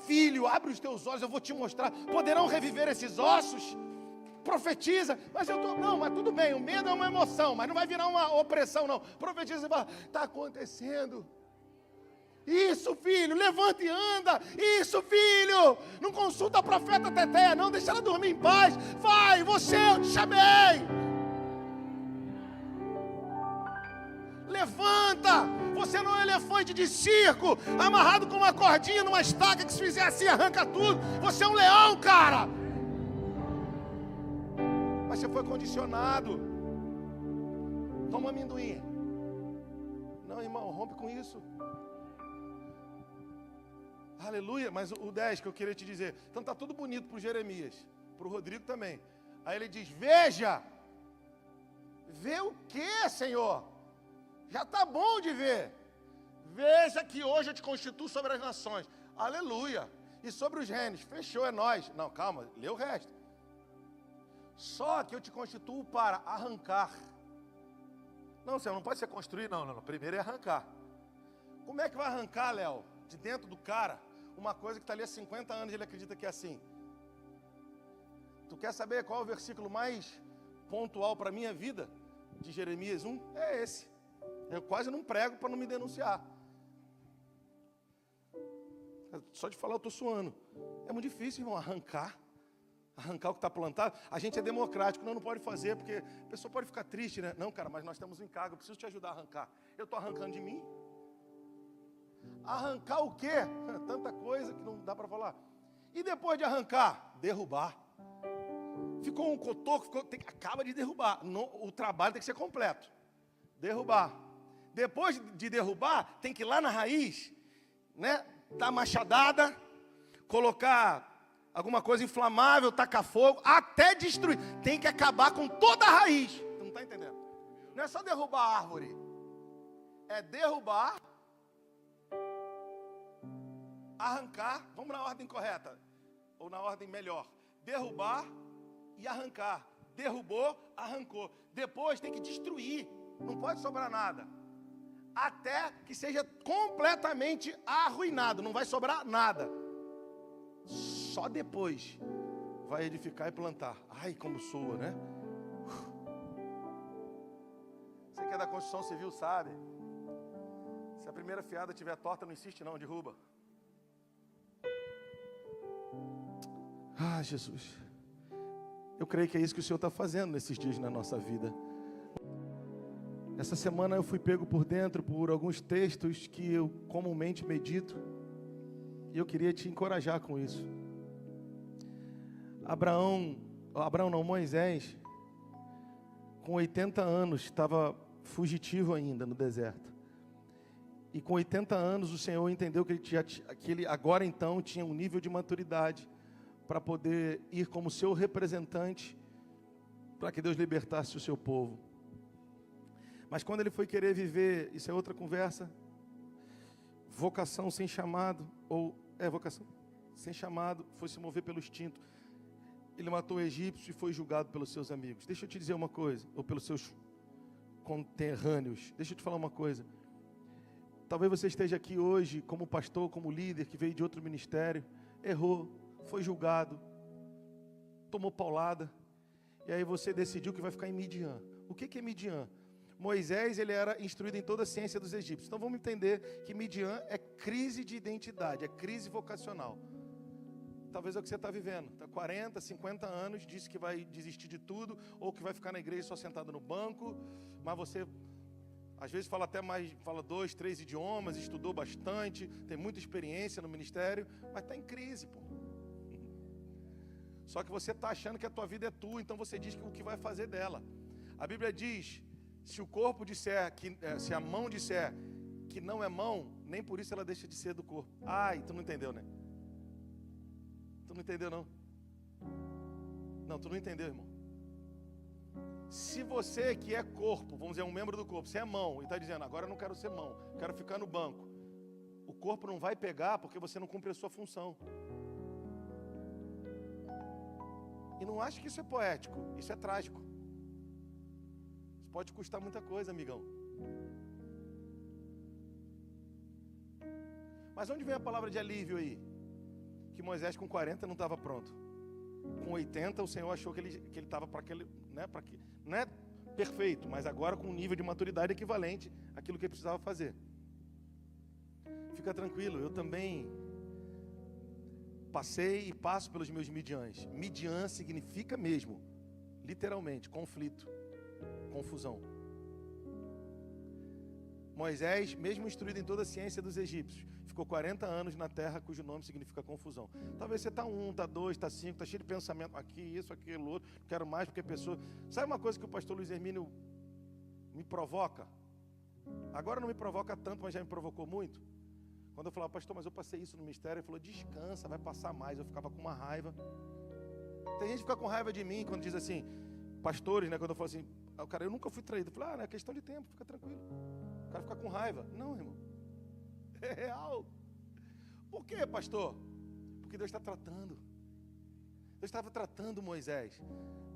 Filho, abre os teus olhos, eu vou te mostrar. Poderão reviver esses ossos? Profetiza. Mas mas tudo bem, o medo é uma emoção, mas não vai virar uma opressão, não. Profetiza e fala: está acontecendo. Isso, filho, levanta e anda. Isso, filho, não consulta a profeta Teté, não, deixa ela dormir em paz. Vai, eu te chamei. Levanta. Você não é um elefante de circo, amarrado com uma cordinha numa estaca que se fizer assim arranca tudo. Você é um leão, cara. Mas você foi condicionado. Toma amendoim. Não, irmão, rompe com isso. Aleluia, mas o 10 que eu queria te dizer. Então tá tudo bonito para o Jeremias, para o Rodrigo também. Aí ele diz: veja. Vê o que, Senhor? Já está bom de ver. Veja que hoje eu te constituo sobre as nações. Aleluia. E sobre os reinos. Fechou, é nós. Não, calma, lê o resto. Só que eu te constituo para arrancar. Não, Senhor, não pode ser construir, não. Primeiro é arrancar. Como é que vai arrancar, Léo? De dentro do cara, uma coisa que está ali há 50 anos, ele acredita que é assim. Tu quer saber qual é o versículo mais pontual para a minha vida? De Jeremias 1? É esse. Eu quase não prego para não me denunciar. Só de falar eu estou suando. É muito difícil, irmão, arrancar o que está plantado. A gente é democrático, não pode fazer, porque a pessoa pode ficar triste, né? Não, cara, mas nós temos um encargo, eu preciso te ajudar a arrancar. Eu estou arrancando de mim. Arrancar o quê? Tanta coisa que não dá para falar. E depois de arrancar? Derrubar. Ficou um cotoco, acaba de derrubar. O trabalho tem que ser completo. Derrubar. Depois de derrubar, tem que ir lá na raiz, né? Dar machadada, colocar alguma coisa inflamável, tacar fogo, até destruir. Tem que acabar com toda a raiz. Tu não está entendendo? Não é só derrubar a árvore. É derrubar, arrancar, vamos na ordem correta, ou na ordem melhor. Derrubar e arrancar. Derrubou, arrancou. Depois tem que destruir. Não pode sobrar nada. Até que seja completamente arruinado. Não vai sobrar nada. Só depois vai edificar e plantar. Ai, como soa, né? Você que é da construção civil sabe. Se a primeira fiada estiver torta, não insiste não, derruba. Ah, Jesus. Eu creio que é isso que o Senhor está fazendo nesses dias na nossa vida. Essa semana eu fui pego por dentro por alguns textos que eu comumente medito. E eu queria te encorajar com isso. Moisés, com 80 anos, estava fugitivo ainda no deserto. E com 80 anos o Senhor entendeu que ele agora então tinha um nível de maturidade para poder ir como seu representante, para que Deus libertasse o seu povo. Mas quando ele foi querer viver, isso é outra conversa, vocação sem chamado, vocação sem chamado, foi se mover pelo instinto. Ele matou o egípcio e foi julgado pelos seus amigos. Deixa eu te dizer uma coisa, ou pelos seus conterrâneos. Deixa eu te falar uma coisa. Talvez você esteja aqui hoje como pastor, como líder, que veio de outro ministério, errou, foi julgado, tomou paulada, e aí você decidiu que vai ficar em Midian. O que é Midian? Moisés, ele era instruído em toda a ciência dos egípcios. Então vamos entender que Midian é crise de identidade, é crise vocacional. Talvez é o que você está vivendo. Está 40, 50 anos, disse que vai desistir de tudo, ou que vai ficar na igreja só sentado no banco, mas você, às vezes, fala 2, 3 idiomas, estudou bastante, tem muita experiência no ministério, mas está em crise, pô. Só que você está achando que a tua vida é tua, então você diz o que vai fazer dela. A Bíblia diz, se o corpo disser, se a mão disser que não é mão, nem por isso ela deixa de ser do corpo. Ai, tu não entendeu, né? Tu não entendeu, não? Não, tu não entendeu, irmão. Se você que é corpo, vamos dizer, um membro do corpo, você é mão e está dizendo, agora eu não quero ser mão, quero ficar no banco. O corpo não vai pegar porque você não cumpre a sua função. E não acho que isso é poético, isso é trágico. Isso pode custar muita coisa, amigão. Mas onde vem a palavra de alívio aí? Que Moisés com 40 não estava pronto. Com 80 o Senhor achou que ele estava para aquele, né, não é perfeito, mas agora com um nível de maturidade equivalente àquilo que ele precisava fazer. Fica tranquilo, eu também passei e passo pelos meus midiãs. Midian significa mesmo, literalmente, conflito, confusão. Moisés, mesmo instruído em toda a ciência dos egípcios, ficou 40 anos na terra cujo nome significa confusão. Talvez você está 1, está 2, está 5, está cheio de pensamento, aqui, isso, aquilo, outro, não quero mais porque a pessoa... Sabe uma coisa que o pastor Luiz Hermínio me provoca? Agora não me provoca tanto, mas já me provocou muito. Quando eu falava, pastor, mas eu passei isso no mistério, ele falou, descansa, vai passar mais. Eu ficava com uma raiva. Tem gente que fica com raiva de mim quando diz assim, pastores, né? Quando eu falo assim, cara, eu nunca fui traído. Eu falei, não é questão de tempo, fica tranquilo. O cara fica com raiva. Não, irmão. É real. Por quê, pastor? Porque Deus está tratando. Deus estava tratando Moisés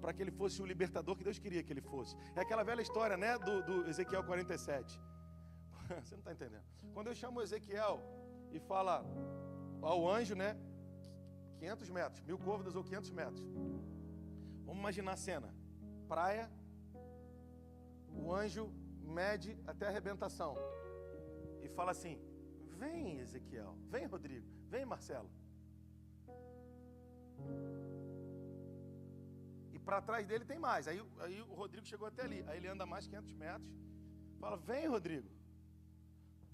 para que ele fosse o libertador que Deus queria que ele fosse. É aquela velha história, né, do Ezequiel 47. Você não está entendendo. Quando eu chamo Ezequiel e fala ao anjo, né, 500 metros, 1000 côvados ou 500 metros. Vamos imaginar a cena. Praia, o anjo mede até a arrebentação e fala assim, vem Ezequiel, vem Rodrigo, vem Marcelo. E para trás dele tem mais, aí o Rodrigo chegou até ali, aí ele anda mais 500 metros, fala, vem Rodrigo.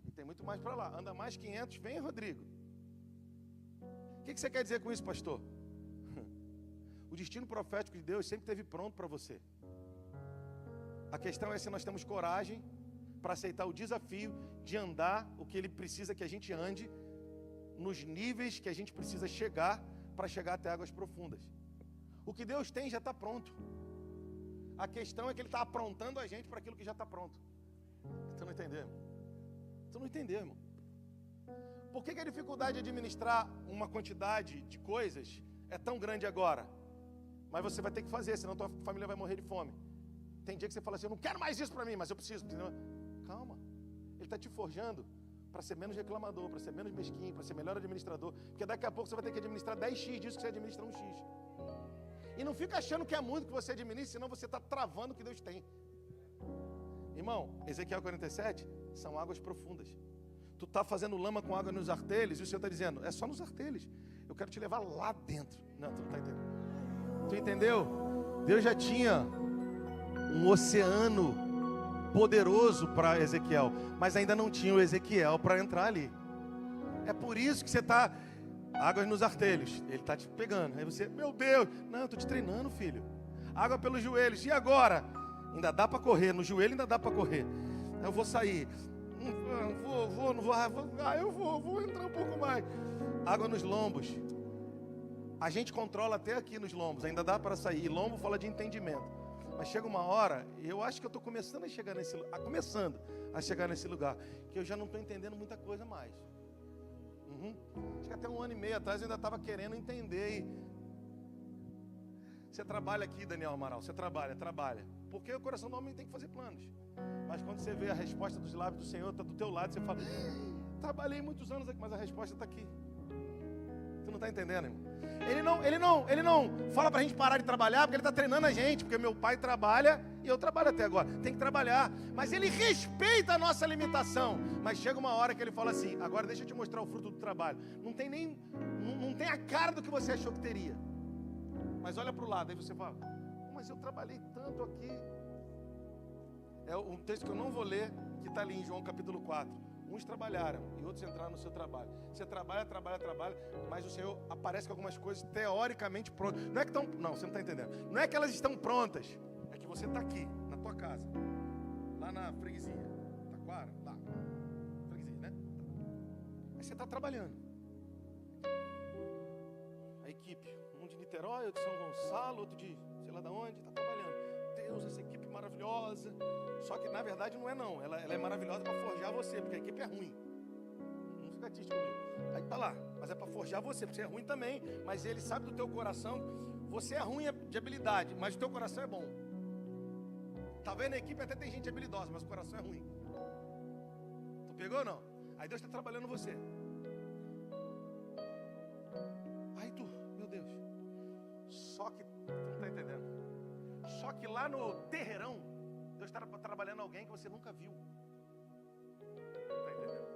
E tem muito mais para lá, anda mais 500, vem Rodrigo. O que você quer dizer com isso, pastor? O destino profético de Deus sempre esteve pronto para você. A questão é se nós temos coragem para aceitar o desafio de andar o que Ele precisa que a gente ande, nos níveis que a gente precisa chegar para chegar até águas profundas. O que Deus tem já está pronto. A questão é que Ele está aprontando a gente para aquilo que já está pronto. Você não entendeu? Você não entendeu, irmão? Por que a dificuldade de administrar uma quantidade de coisas é tão grande agora? Mas você vai ter que fazer, senão tua família vai morrer de fome. Tem dia que você fala assim, eu não quero mais isso para mim, mas eu preciso. Entendeu? Calma. Ele está te forjando para ser menos reclamador, para ser menos mesquinho, para ser melhor administrador. Porque daqui a pouco você vai ter que administrar 10x disso que você administra 1x. E não fica achando que é muito que você administra, senão você está travando o que Deus tem. Irmão, Ezequiel 47 são águas profundas. Tu está fazendo lama com água nos artelhos e o Senhor está dizendo, é só nos artelhos. Eu quero te levar lá dentro. Não, tu não está entendendo. Tu entendeu? Deus já tinha um oceano poderoso para Ezequiel, mas ainda não tinha o Ezequiel para entrar ali. É por isso que você está... Águas nos artelhos, ele está te pegando. Aí você, meu Deus, não, eu estou te treinando, filho. Água pelos joelhos, e agora? Ainda dá para correr, no joelho ainda dá para correr. Eu vou sair. Vou entrar um pouco mais. Água nos lombos. A gente controla até aqui nos lombos, ainda dá para sair. E lombo fala de entendimento. Mas chega uma hora, eu acho que eu estou começando a chegar nesse lugar, que eu já não estou entendendo muita coisa mais. Acho que até 1 ano e meio atrás eu ainda estava querendo entender. Você trabalha aqui, Daniel Amaral, você trabalha. Porque o coração do homem tem que fazer planos. Mas quando você vê a resposta dos lábios do Senhor, está do teu lado, você fala, trabalhei muitos anos aqui, mas a resposta está aqui. Você não está entendendo, irmão? Ele não fala para a gente parar de trabalhar, porque ele está treinando a gente, porque meu pai trabalha e eu trabalho até agora. Tem que trabalhar, mas ele respeita a nossa limitação. Mas chega uma hora que ele fala assim, agora deixa eu te mostrar o fruto do trabalho. Não tem a cara do que você achou que teria. Mas olha para o lado, aí você fala, mas eu trabalhei tanto aqui. É um texto que eu não vou ler, que está ali em João capítulo 4. Uns trabalharam e outros entraram no seu trabalho. Você trabalha, mas o Senhor aparece com algumas coisas teoricamente prontas. Não é que estão... Não, você não está entendendo. Não é que elas estão prontas. É que você está aqui, na tua casa. Lá na freguesia. Taquara, lá. Freguesia, né? Aí você está trabalhando. A equipe. Um de Niterói, outro de São Gonçalo, outro de sei lá de onde, está trabalhando. Deus, essa equipe maravilhosa. Só que na verdade não é não. Ela é maravilhosa para forjar você, porque a equipe é ruim. Não fica triste comigo. Aí tá lá, mas é para forjar você, porque você é ruim também. Mas ele sabe do teu coração. Você é ruim de habilidade, mas o teu coração é bom. Talvez na equipe até tem gente habilidosa, mas o coração é ruim. Tu pegou ou não? Aí Deus está trabalhando você. Aí tu, meu Deus. Só que, tu não está entendendo. Só que lá no terreirão, Deus está trabalhando alguém que você nunca viu. Não está entendendo?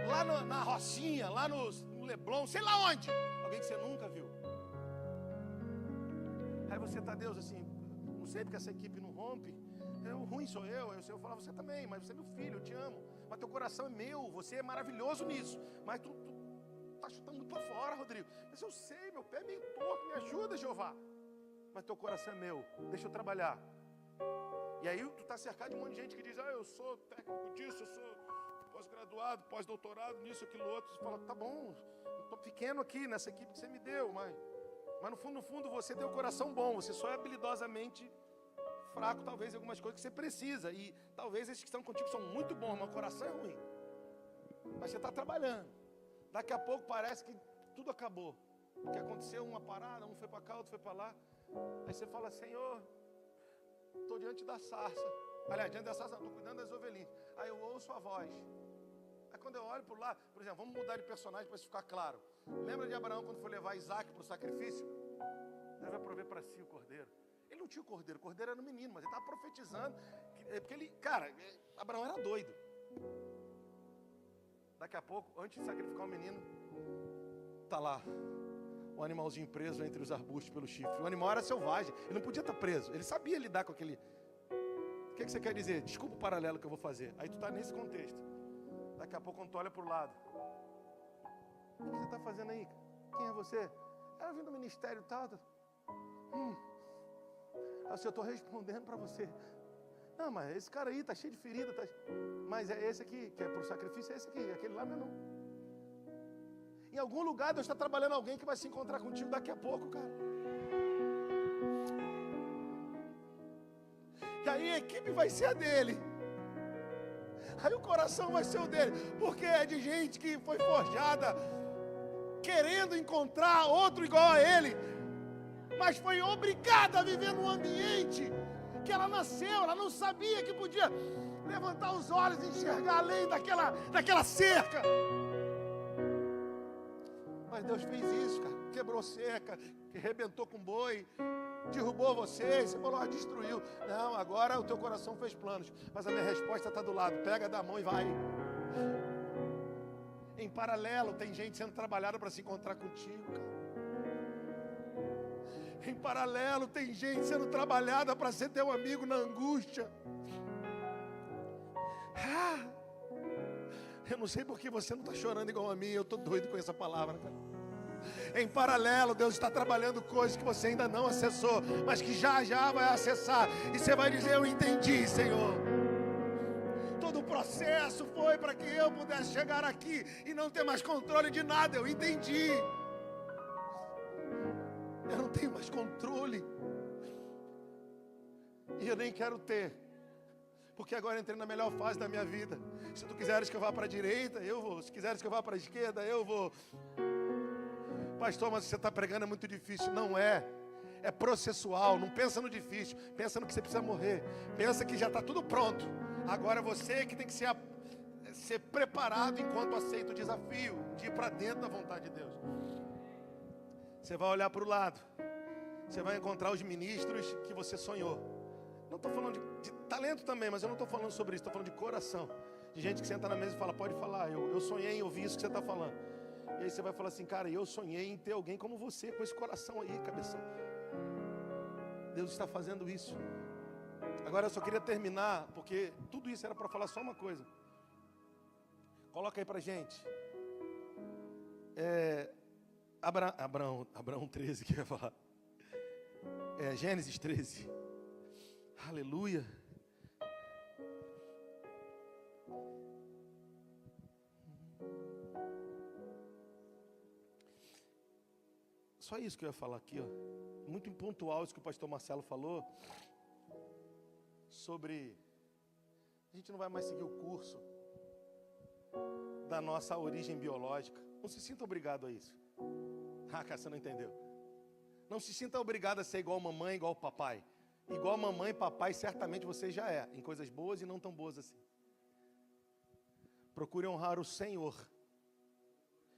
Lá na Rocinha, lá no Leblon, sei lá onde. Alguém que você nunca viu. Aí você está, Deus, assim, não sei porque essa equipe não rompe. O ruim sou eu. Aí o Senhor fala, você também, mas você é meu filho, eu te amo. Mas teu coração é meu, você é maravilhoso nisso. Mas tu tá chutando muito para fora, Rodrigo. Mas eu sei, meu pé é meio torto, me ajuda, Jeová. Mas teu coração é meu, deixa eu trabalhar. E aí tu tá cercado de um monte de gente que diz, eu sou técnico disso, eu sou pós-graduado, pós-doutorado, nisso, aquilo, outro. Você fala, tá bom, eu tô pequeno aqui nessa equipe que você me deu, mas no fundo você tem um coração bom, você só é habilidosamente fraco, talvez, em algumas coisas que você precisa. E talvez esses que estão contigo são muito bons, mas o coração é ruim. Mas você está trabalhando. Daqui a pouco parece que tudo acabou. Que aconteceu uma parada, um foi para cá, outro foi para lá. Aí você fala, Senhor, estou diante da sarça. Aliás, diante da sarça, estou cuidando das ovelhinhas. Aí eu ouço a voz. Aí quando eu olho por lá, por exemplo, vamos mudar de personagem para isso ficar claro. Lembra de Abraão quando foi levar Isaac para o sacrifício? Ele vai prover para si o cordeiro. Ele não tinha o cordeiro era um menino, mas ele estava profetizando. Porque ele, cara, Abraão era doido. Daqui a pouco, antes de sacrificar o menino, tá lá, o animalzinho preso entre os arbustos pelo chifre. O animal era selvagem, ele não podia estar preso, ele sabia lidar com aquele. O que você quer dizer? Desculpa o paralelo que eu vou fazer. Aí tu está nesse contexto. Daqui a pouco, quando tu olha para o lado, o que você está fazendo aí? Quem é você? Eu vim do ministério e tal. Assim, eu estou respondendo para você. Não, mas esse cara aí está cheio de ferida. Mas é esse aqui, que é para o sacrifício, é esse aqui. Aquele lá não. Em algum lugar Deus está trabalhando alguém que vai se encontrar contigo daqui a pouco, cara. E aí a equipe vai ser a dele. Aí o coração vai ser o dele. Porque é de gente que foi forjada querendo encontrar outro igual a ele, mas foi obrigada a viver num ambiente que ela nasceu, ela não sabia que podia levantar os olhos e enxergar além daquela cerca. Mas Deus fez isso, cara. Quebrou cerca, arrebentou com boi, derrubou você destruiu. Não, agora o teu coração fez planos. Mas a minha resposta está do lado. Pega da mão e vai. Em paralelo, tem gente sendo trabalhada para se encontrar contigo, cara. Em paralelo, tem gente sendo trabalhada para ser teu amigo na angústia. Eu não sei porque você não está chorando igual a mim. Eu estou doido com essa palavra, cara. Em paralelo, Deus está trabalhando coisas que você ainda não acessou, mas que já vai acessar. E você vai dizer, eu entendi, Senhor. Todo o processo foi para que eu pudesse chegar aqui e não ter mais controle de nada. Eu entendi. Eu não tenho mais controle. E eu nem quero ter. Porque agora eu entrei na melhor fase da minha vida. Se tu quiseres que eu vá para a direita, eu vou. Se quiseres que eu vá para a esquerda, eu vou. Pastor, mas você está pregando é muito difícil. Não é. É processual. Não pensa no difícil. Pensa no que você precisa morrer. Pensa que já está tudo pronto. Agora você que tem que ser preparado enquanto aceita o desafio de ir para dentro da vontade de Deus. Você vai olhar para o lado. Você vai encontrar os ministros que você sonhou. Não estou falando de talento também, mas eu não estou falando sobre isso. Estou falando de coração. De gente que senta na mesa e fala, pode falar. Eu sonhei em ouvir isso que você está falando. E aí você vai falar assim, cara, eu sonhei em ter alguém como você, com esse coração aí, cabeção. Deus está fazendo isso. Agora eu só queria terminar, porque tudo isso era para falar só uma coisa. Coloca aí pra gente. Abraão 13, que eu ia falar. Gênesis 13. Aleluia. Só isso que eu ia falar aqui, ó. Muito pontual isso que o pastor Marcelo falou sobre a gente não vai mais seguir o curso da nossa origem biológica. Não se sinta obrigado a isso. Ah, cara, você não entendeu. Não se sinta obrigado a ser igual mamãe, igual papai. Igual mamãe e papai, certamente você já é, em coisas boas e não tão boas assim. Procure honrar o Senhor.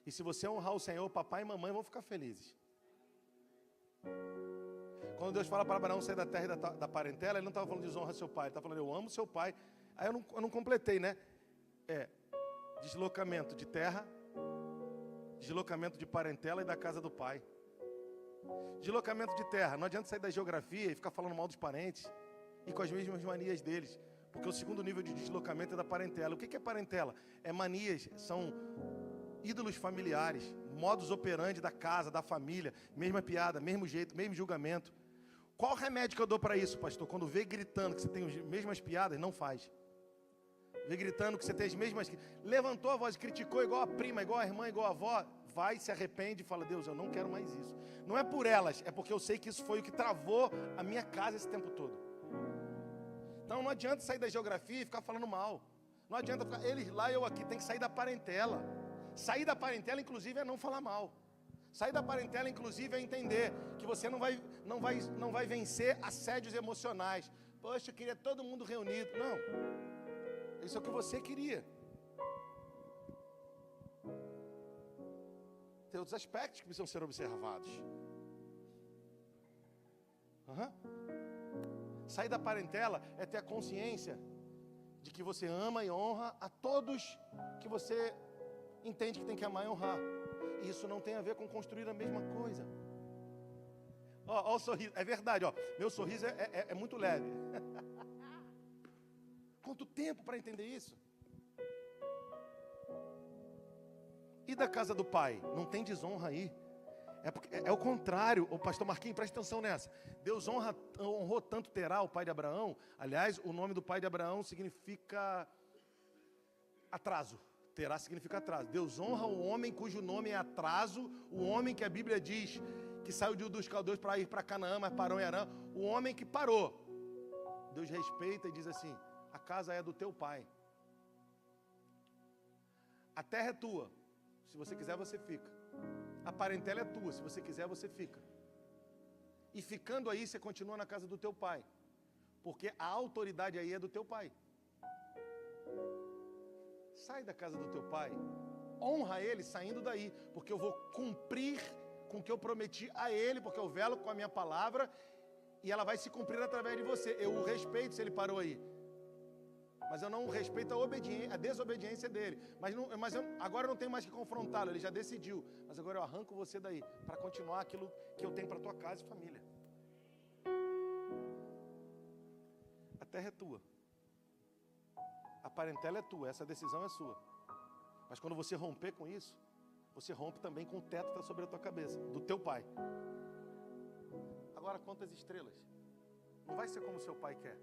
E se você honrar o Senhor, papai e mamãe vão ficar felizes. Quando Deus fala para Abraão sair da terra e da parentela, ele não estava falando de desonra seu pai, ele estava falando, eu amo seu pai. Aí eu não completei, né? Deslocamento de terra, deslocamento de parentela e da casa do pai. Deslocamento de terra, não adianta sair da geografia e ficar falando mal dos parentes e com as mesmas manias deles, porque o segundo nível de deslocamento é da parentela. O que é parentela? É manias, são ídolos familiares, modus operandi da casa, da família, mesma piada, mesmo jeito, mesmo julgamento. Qual remédio que eu dou para isso, pastor? Quando vê gritando que você tem as mesmas piadas, não faz. Vê gritando que você tem as mesmas... Levantou a voz, criticou igual a prima, igual a irmã, igual a avó, vai, se arrepende e fala, Deus, eu não quero mais isso. Não é por elas, é porque eu sei que isso foi o que travou a minha casa esse tempo todo. Então não adianta sair da geografia e ficar falando mal. Não adianta ficar, eles lá, eu aqui, tem que sair da parentela. Sair da parentela, inclusive, é não falar mal. Sair da parentela, inclusive, é entender que você não vai vencer assédios emocionais. Poxa, eu queria todo mundo reunido. Não. Isso é o que você queria. Tem outros aspectos que precisam ser observados. Sair da parentela é ter a consciência de que você ama e honra a todos que você entende que tem que amar e honrar. Isso não tem a ver com construir a mesma coisa. Ó o sorriso, é verdade, ó. Meu sorriso é muito leve. Quanto tempo para entender isso? E da casa do pai? Não tem desonra aí. É o contrário. O pastor Marquinhos, presta atenção nessa. Deus honrou tanto Terá, o pai de Abraão. Aliás, o nome do pai de Abraão significa atraso. Terá significa atraso. Deus honra o homem cujo nome é atraso. O homem que a Bíblia diz que saiu dos caldeus para ir para Canaã, mas parou em Harã. O homem que parou. Deus respeita e diz assim, a casa é do teu pai. A terra é tua. Se você quiser, você fica. A parentela é tua. Se você quiser, você fica. E ficando aí, você continua na casa do teu pai. Porque a autoridade aí é do teu pai. Sai da casa do teu pai. Honra ele saindo daí. Porque eu vou cumprir com o que eu prometi a ele. Porque eu velo com a minha palavra. E ela vai se cumprir através de você. Eu o respeito se ele parou aí. Mas eu não respeito a desobediência dele. Agora eu não tenho mais que confrontá-lo, ele já decidiu. Mas agora eu arranco você daí, para continuar aquilo que eu tenho para tua casa e família. A terra é tua. A parentela é tua, essa decisão é sua. Mas quando você romper com isso, você rompe também com o teto que está sobre a tua cabeça, do teu pai. Agora, quantas estrelas? Não vai ser como o seu pai quer.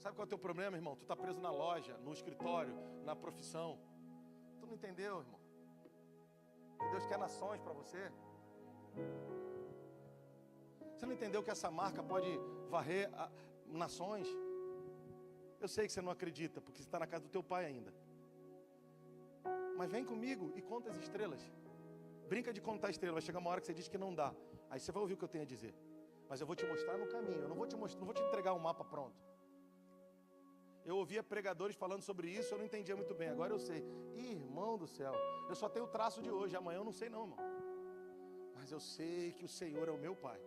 Sabe qual é o teu problema, irmão? Tu está preso na loja, no escritório, na profissão. Tu não entendeu, irmão? Que Deus quer nações para você. Você não entendeu que essa marca pode varrer nações? Eu sei que você não acredita, porque você está na casa do teu pai ainda. Mas vem comigo e conta as estrelas. Brinca de contar estrelas, vai chegar uma hora que você diz que não dá. Aí você vai ouvir o que eu tenho a dizer. Mas eu vou te mostrar no caminho, eu não vou te entregar um mapa pronto. Eu ouvia pregadores falando sobre isso, eu não entendia muito bem. Agora eu sei. Irmão do céu, eu só tenho o traço de hoje. Amanhã eu não sei não, irmão. Mas eu sei que o Senhor é o meu Pai.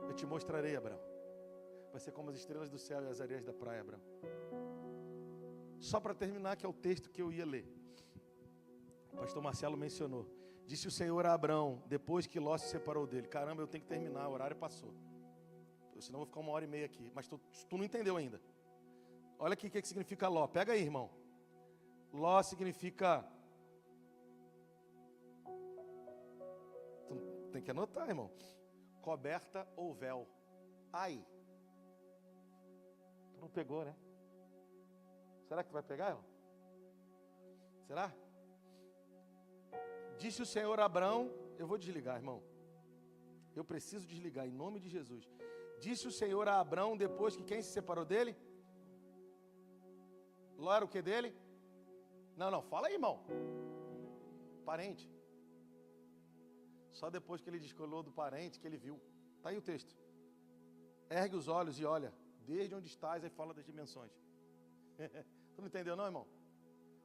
Eu te mostrarei, Abraão. Vai ser como as estrelas do céu e as areias da praia, Abraão. Só para terminar, que é o texto que eu ia ler. O pastor Marcelo mencionou. Disse o Senhor a Abraão, depois que Ló se separou dele. Caramba, eu tenho que terminar, o horário passou. Senão eu vou ficar 1h30 aqui. Mas tu não entendeu ainda. Olha aqui o que significa Ló. Pega aí, irmão. Ló significa... Tu tem que anotar, irmão. Coberta ou véu. Ai. Tu não pegou, né? Será que tu vai pegar ela? Será? Disse o Senhor a Abraão, eu vou desligar, irmão. Eu preciso desligar, em nome de Jesus. Disse o Senhor a Abraão, depois que quem se separou dele? Ló era o que dele? Não, fala aí, irmão. Parente. Só depois que ele descolou do parente que ele viu. Está aí o texto. Ergue os olhos e olha, desde onde estás, aí fala das dimensões. Tu não entendeu não, irmão?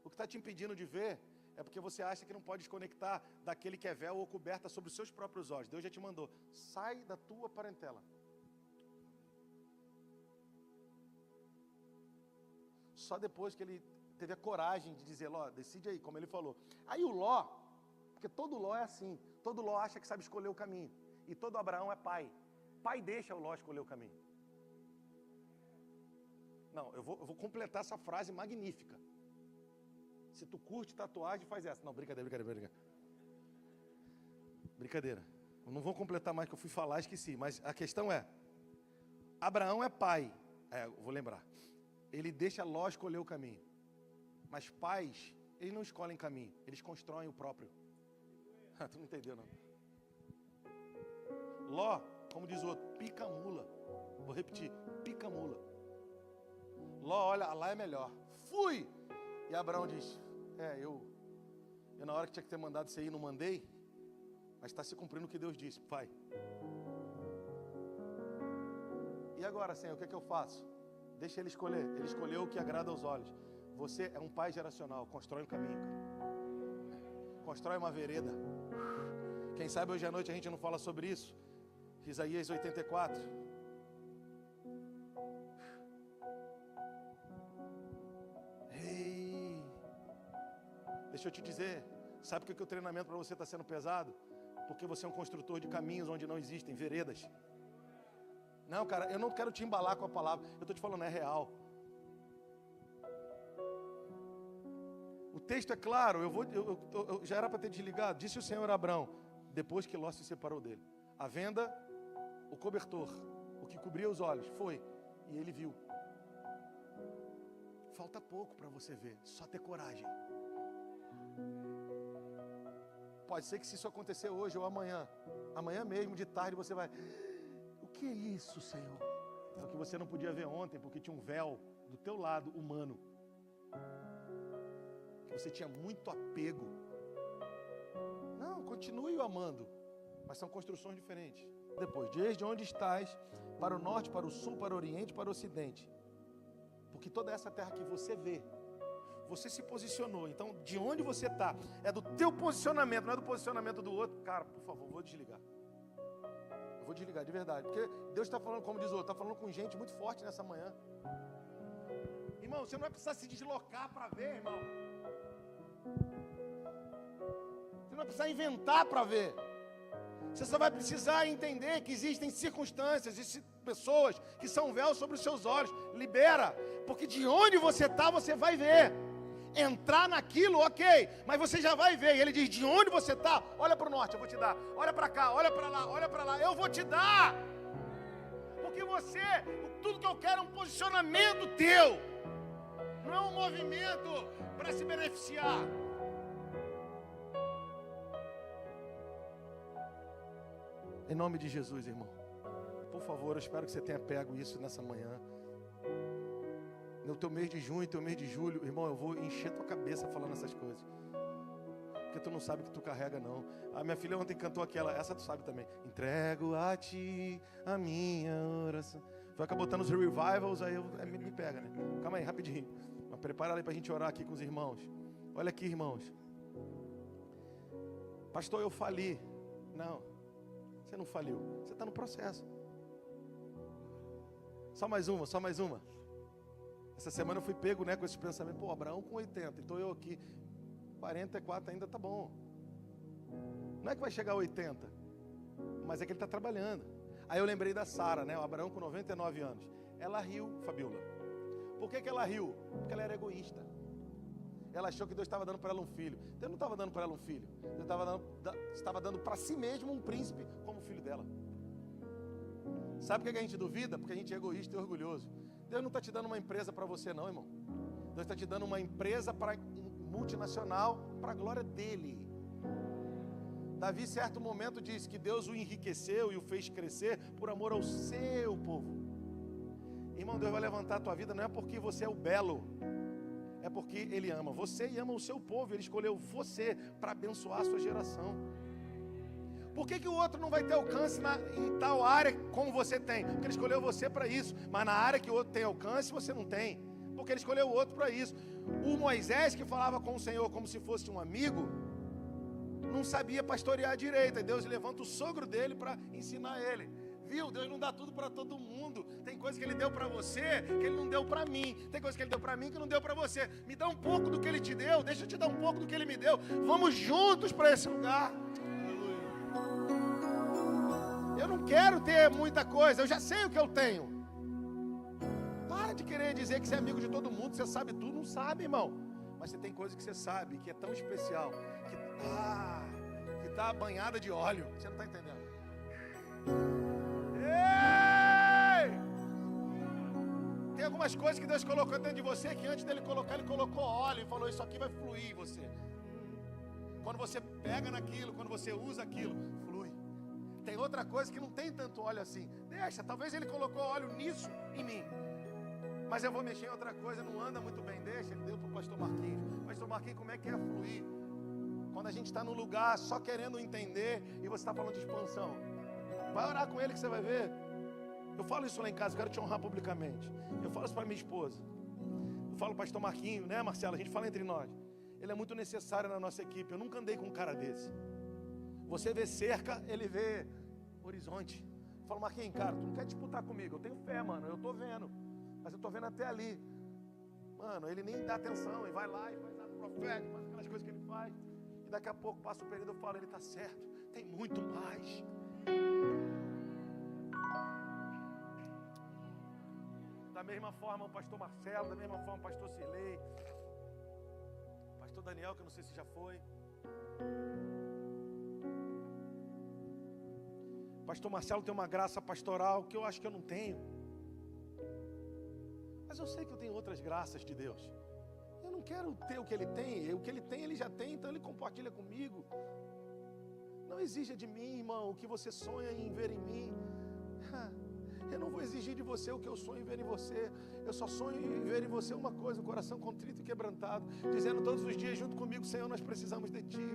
O que está te impedindo de ver é porque você acha que não pode desconectar daquele que é véu ou coberta sobre os seus próprios olhos. Deus já te mandou. Sai da tua parentela. Só depois que ele teve a coragem de dizer, Ló, decide aí, como ele falou. Aí o Ló, porque todo Ló é assim, todo Ló acha que sabe escolher o caminho. E todo Abraão é pai. Pai deixa o Ló escolher o caminho. Não, eu vou completar essa frase magnífica. Se tu curte tatuagem, faz essa. Não, brincadeira. Brincadeira. Eu não vou completar mais que eu fui falar, esqueci. Mas a questão é, Abraão é pai. Eu vou lembrar. Ele deixa Ló escolher o caminho. Mas pais, eles não escolhem caminho. Eles constroem o próprio. Tu não entendeu, não. Ló, como diz o outro, pica a mula. Vou repetir, pica a mula. Ló, olha, lá é melhor. Fui! E Abraão diz, eu na hora que tinha que ter mandado você ir, não mandei. Mas está se cumprindo o que Deus disse, pai. E agora, Senhor, o que é que eu faço? Deixa ele escolher. Ele escolheu o que agrada aos olhos. Você é um pai geracional. Constrói um caminho, cara. Constrói uma vereda. Quem sabe hoje à noite a gente não fala sobre isso. Isaías 84. Ei. Deixa eu te dizer. Sabe por que o treinamento para você está sendo pesado? Porque você é um construtor de caminhos onde não existem veredas. Não, cara, eu não quero te embalar com a palavra. Eu estou te falando, é real. O texto é claro, eu já era para ter desligado. Disse o Senhor a Abraão, depois que Ló se separou dele. A venda, o cobertor, o que cobria os olhos, foi. E ele viu. Falta pouco para você ver, só ter coragem. Pode ser que se isso acontecer hoje ou amanhã mesmo, de tarde, você vai... O que é isso, Senhor? É o que você não podia ver ontem, porque tinha um véu do teu lado, humano. Você tinha muito apego. Não, continue o amando. Mas são construções diferentes. Depois, desde onde estás, para o norte, para o sul, para o oriente, para o ocidente. Porque toda essa terra que você vê, você se posicionou. Então, de onde você está, é do teu posicionamento, não é do posicionamento do outro. Cara, por favor, vou desligar. Vou desligar, de verdade. Porque Deus está falando, como diz o outro, está falando com gente muito forte nessa manhã. Irmão, você não vai precisar se deslocar para ver, irmão. Você não vai precisar inventar para ver. Você só vai precisar entender que existem circunstâncias e pessoas que são véus sobre os seus olhos. Libera. Porque de onde você está, você vai ver. Entrar naquilo, ok, mas você já vai ver. E ele diz, de onde você está? Olha para o norte, eu vou te dar. Olha para cá, olha para lá, eu vou te dar. Porque você, tudo que eu quero é um posicionamento teu. Não é um movimento para se beneficiar. Em nome de Jesus, irmão. Por favor, eu espero que você tenha pego isso nessa manhã. No teu mês de junho, teu mês de julho, irmão, eu vou encher tua cabeça falando essas coisas. Porque tu não sabe o que tu carrega, não. A minha filha ontem cantou aquela, essa tu sabe também. Entrego a ti a minha oração. Vai acabar botando os revivals, aí me pega, né? Calma aí, rapidinho. Mas prepara aí pra gente orar aqui com os irmãos. Olha aqui, irmãos. Pastor, eu fali. Não, você não faliu. Você está no processo. Só mais uma. Essa semana eu fui pego, né, com esse pensamento. Pô, Abraão com 80, então eu aqui 44 ainda tá bom. Não é que vai chegar a 80, mas é que ele está trabalhando. Aí eu lembrei da Sara, né, o Abraão com 99 anos. Ela riu, Fabiola. Por que ela riu? Porque ela era egoísta. Ela achou que Deus estava dando para ela um filho. Deus não estava dando para ela um filho. Deus estava dando para si mesmo um príncipe como filho dela. Sabe por que a gente duvida? Porque a gente é egoísta e orgulhoso. Deus não está te dando uma empresa para você não, irmão. Deus está te dando uma empresa multinacional para a glória dele. Davi, em certo momento, disse que Deus o enriqueceu e o fez crescer por amor ao seu povo. Irmão, Deus vai levantar a tua vida não é porque você é o belo, é porque Ele ama você e ama o seu povo. Ele escolheu você para abençoar a sua geração. Por que o outro não vai ter alcance em tal área como você tem? Porque Ele escolheu você para isso. Mas na área que o outro tem alcance, você não tem. Porque Ele escolheu o outro para isso. O Moisés, que falava com o Senhor como se fosse um amigo, não sabia pastorear direito. E Deus levanta o sogro dele para ensinar ele. Viu? Deus não dá tudo para todo mundo. Tem coisa que Ele deu para você que Ele não deu para mim. Tem coisa que Ele deu para mim que não deu para você. Me dá um pouco do que Ele te deu. Deixa eu te dar um pouco do que Ele me deu. Vamos juntos para esse lugar. Eu não quero ter muita coisa. Eu já sei o que eu tenho. Para de querer dizer que você é amigo de todo mundo. Você sabe tudo. Não sabe, irmão. Mas você tem coisa que você sabe que é tão especial que está banhada de óleo. Você não está entendendo? Ei! Tem algumas coisas que Deus colocou dentro de você que antes dele colocar, Ele colocou óleo e falou: isso aqui vai fluir em você. Quando você pega naquilo, quando você usa aquilo, flui. Tem outra coisa que não tem tanto óleo assim. Deixa, talvez Ele colocou óleo nisso em mim. Mas eu vou mexer em outra coisa, não anda muito bem. Deixa, Ele deu para o pastor Marquinhos. Pastor Marquinhos, como é que é fluir? Quando a gente está num lugar só querendo entender e você está falando de expansão. Vai orar com ele que você vai ver. Eu falo isso lá em casa, eu quero te honrar publicamente. Eu falo isso para minha esposa. Eu falo pastor Marquinhos, né, Marcelo? A gente fala entre nós. Ele é muito necessário na nossa equipe. Eu nunca andei com um cara desse. Você vê cerca, ele vê horizonte. Eu falo: Marquinhos, cara, tu não quer disputar comigo? Eu tenho fé, mano, eu tô vendo. Mas eu tô vendo até ali. Mano, ele nem dá atenção. E vai lá e faz ato profético, faz aquelas coisas que ele faz. E daqui a pouco passa o período, eu falo: ele tá certo. Tem muito mais. Da mesma forma o pastor Marcelo, da mesma forma o pastor Cirlei, pastor Daniel, que eu não sei se já foi. Pastor Marcelo tem uma graça pastoral que eu acho que eu não tenho. Mas eu sei que eu tenho outras graças de Deus. Eu não quero ter o que ele tem. O que ele tem, ele já tem, então ele compartilha comigo. Não exija de mim, irmão, o que você sonha em ver em mim. Eu não vou exigir de você o que eu sonho em ver em você. Eu só sonho em ver em você uma coisa: um coração contrito e quebrantado, dizendo todos os dias junto comigo: Senhor, nós precisamos de Ti.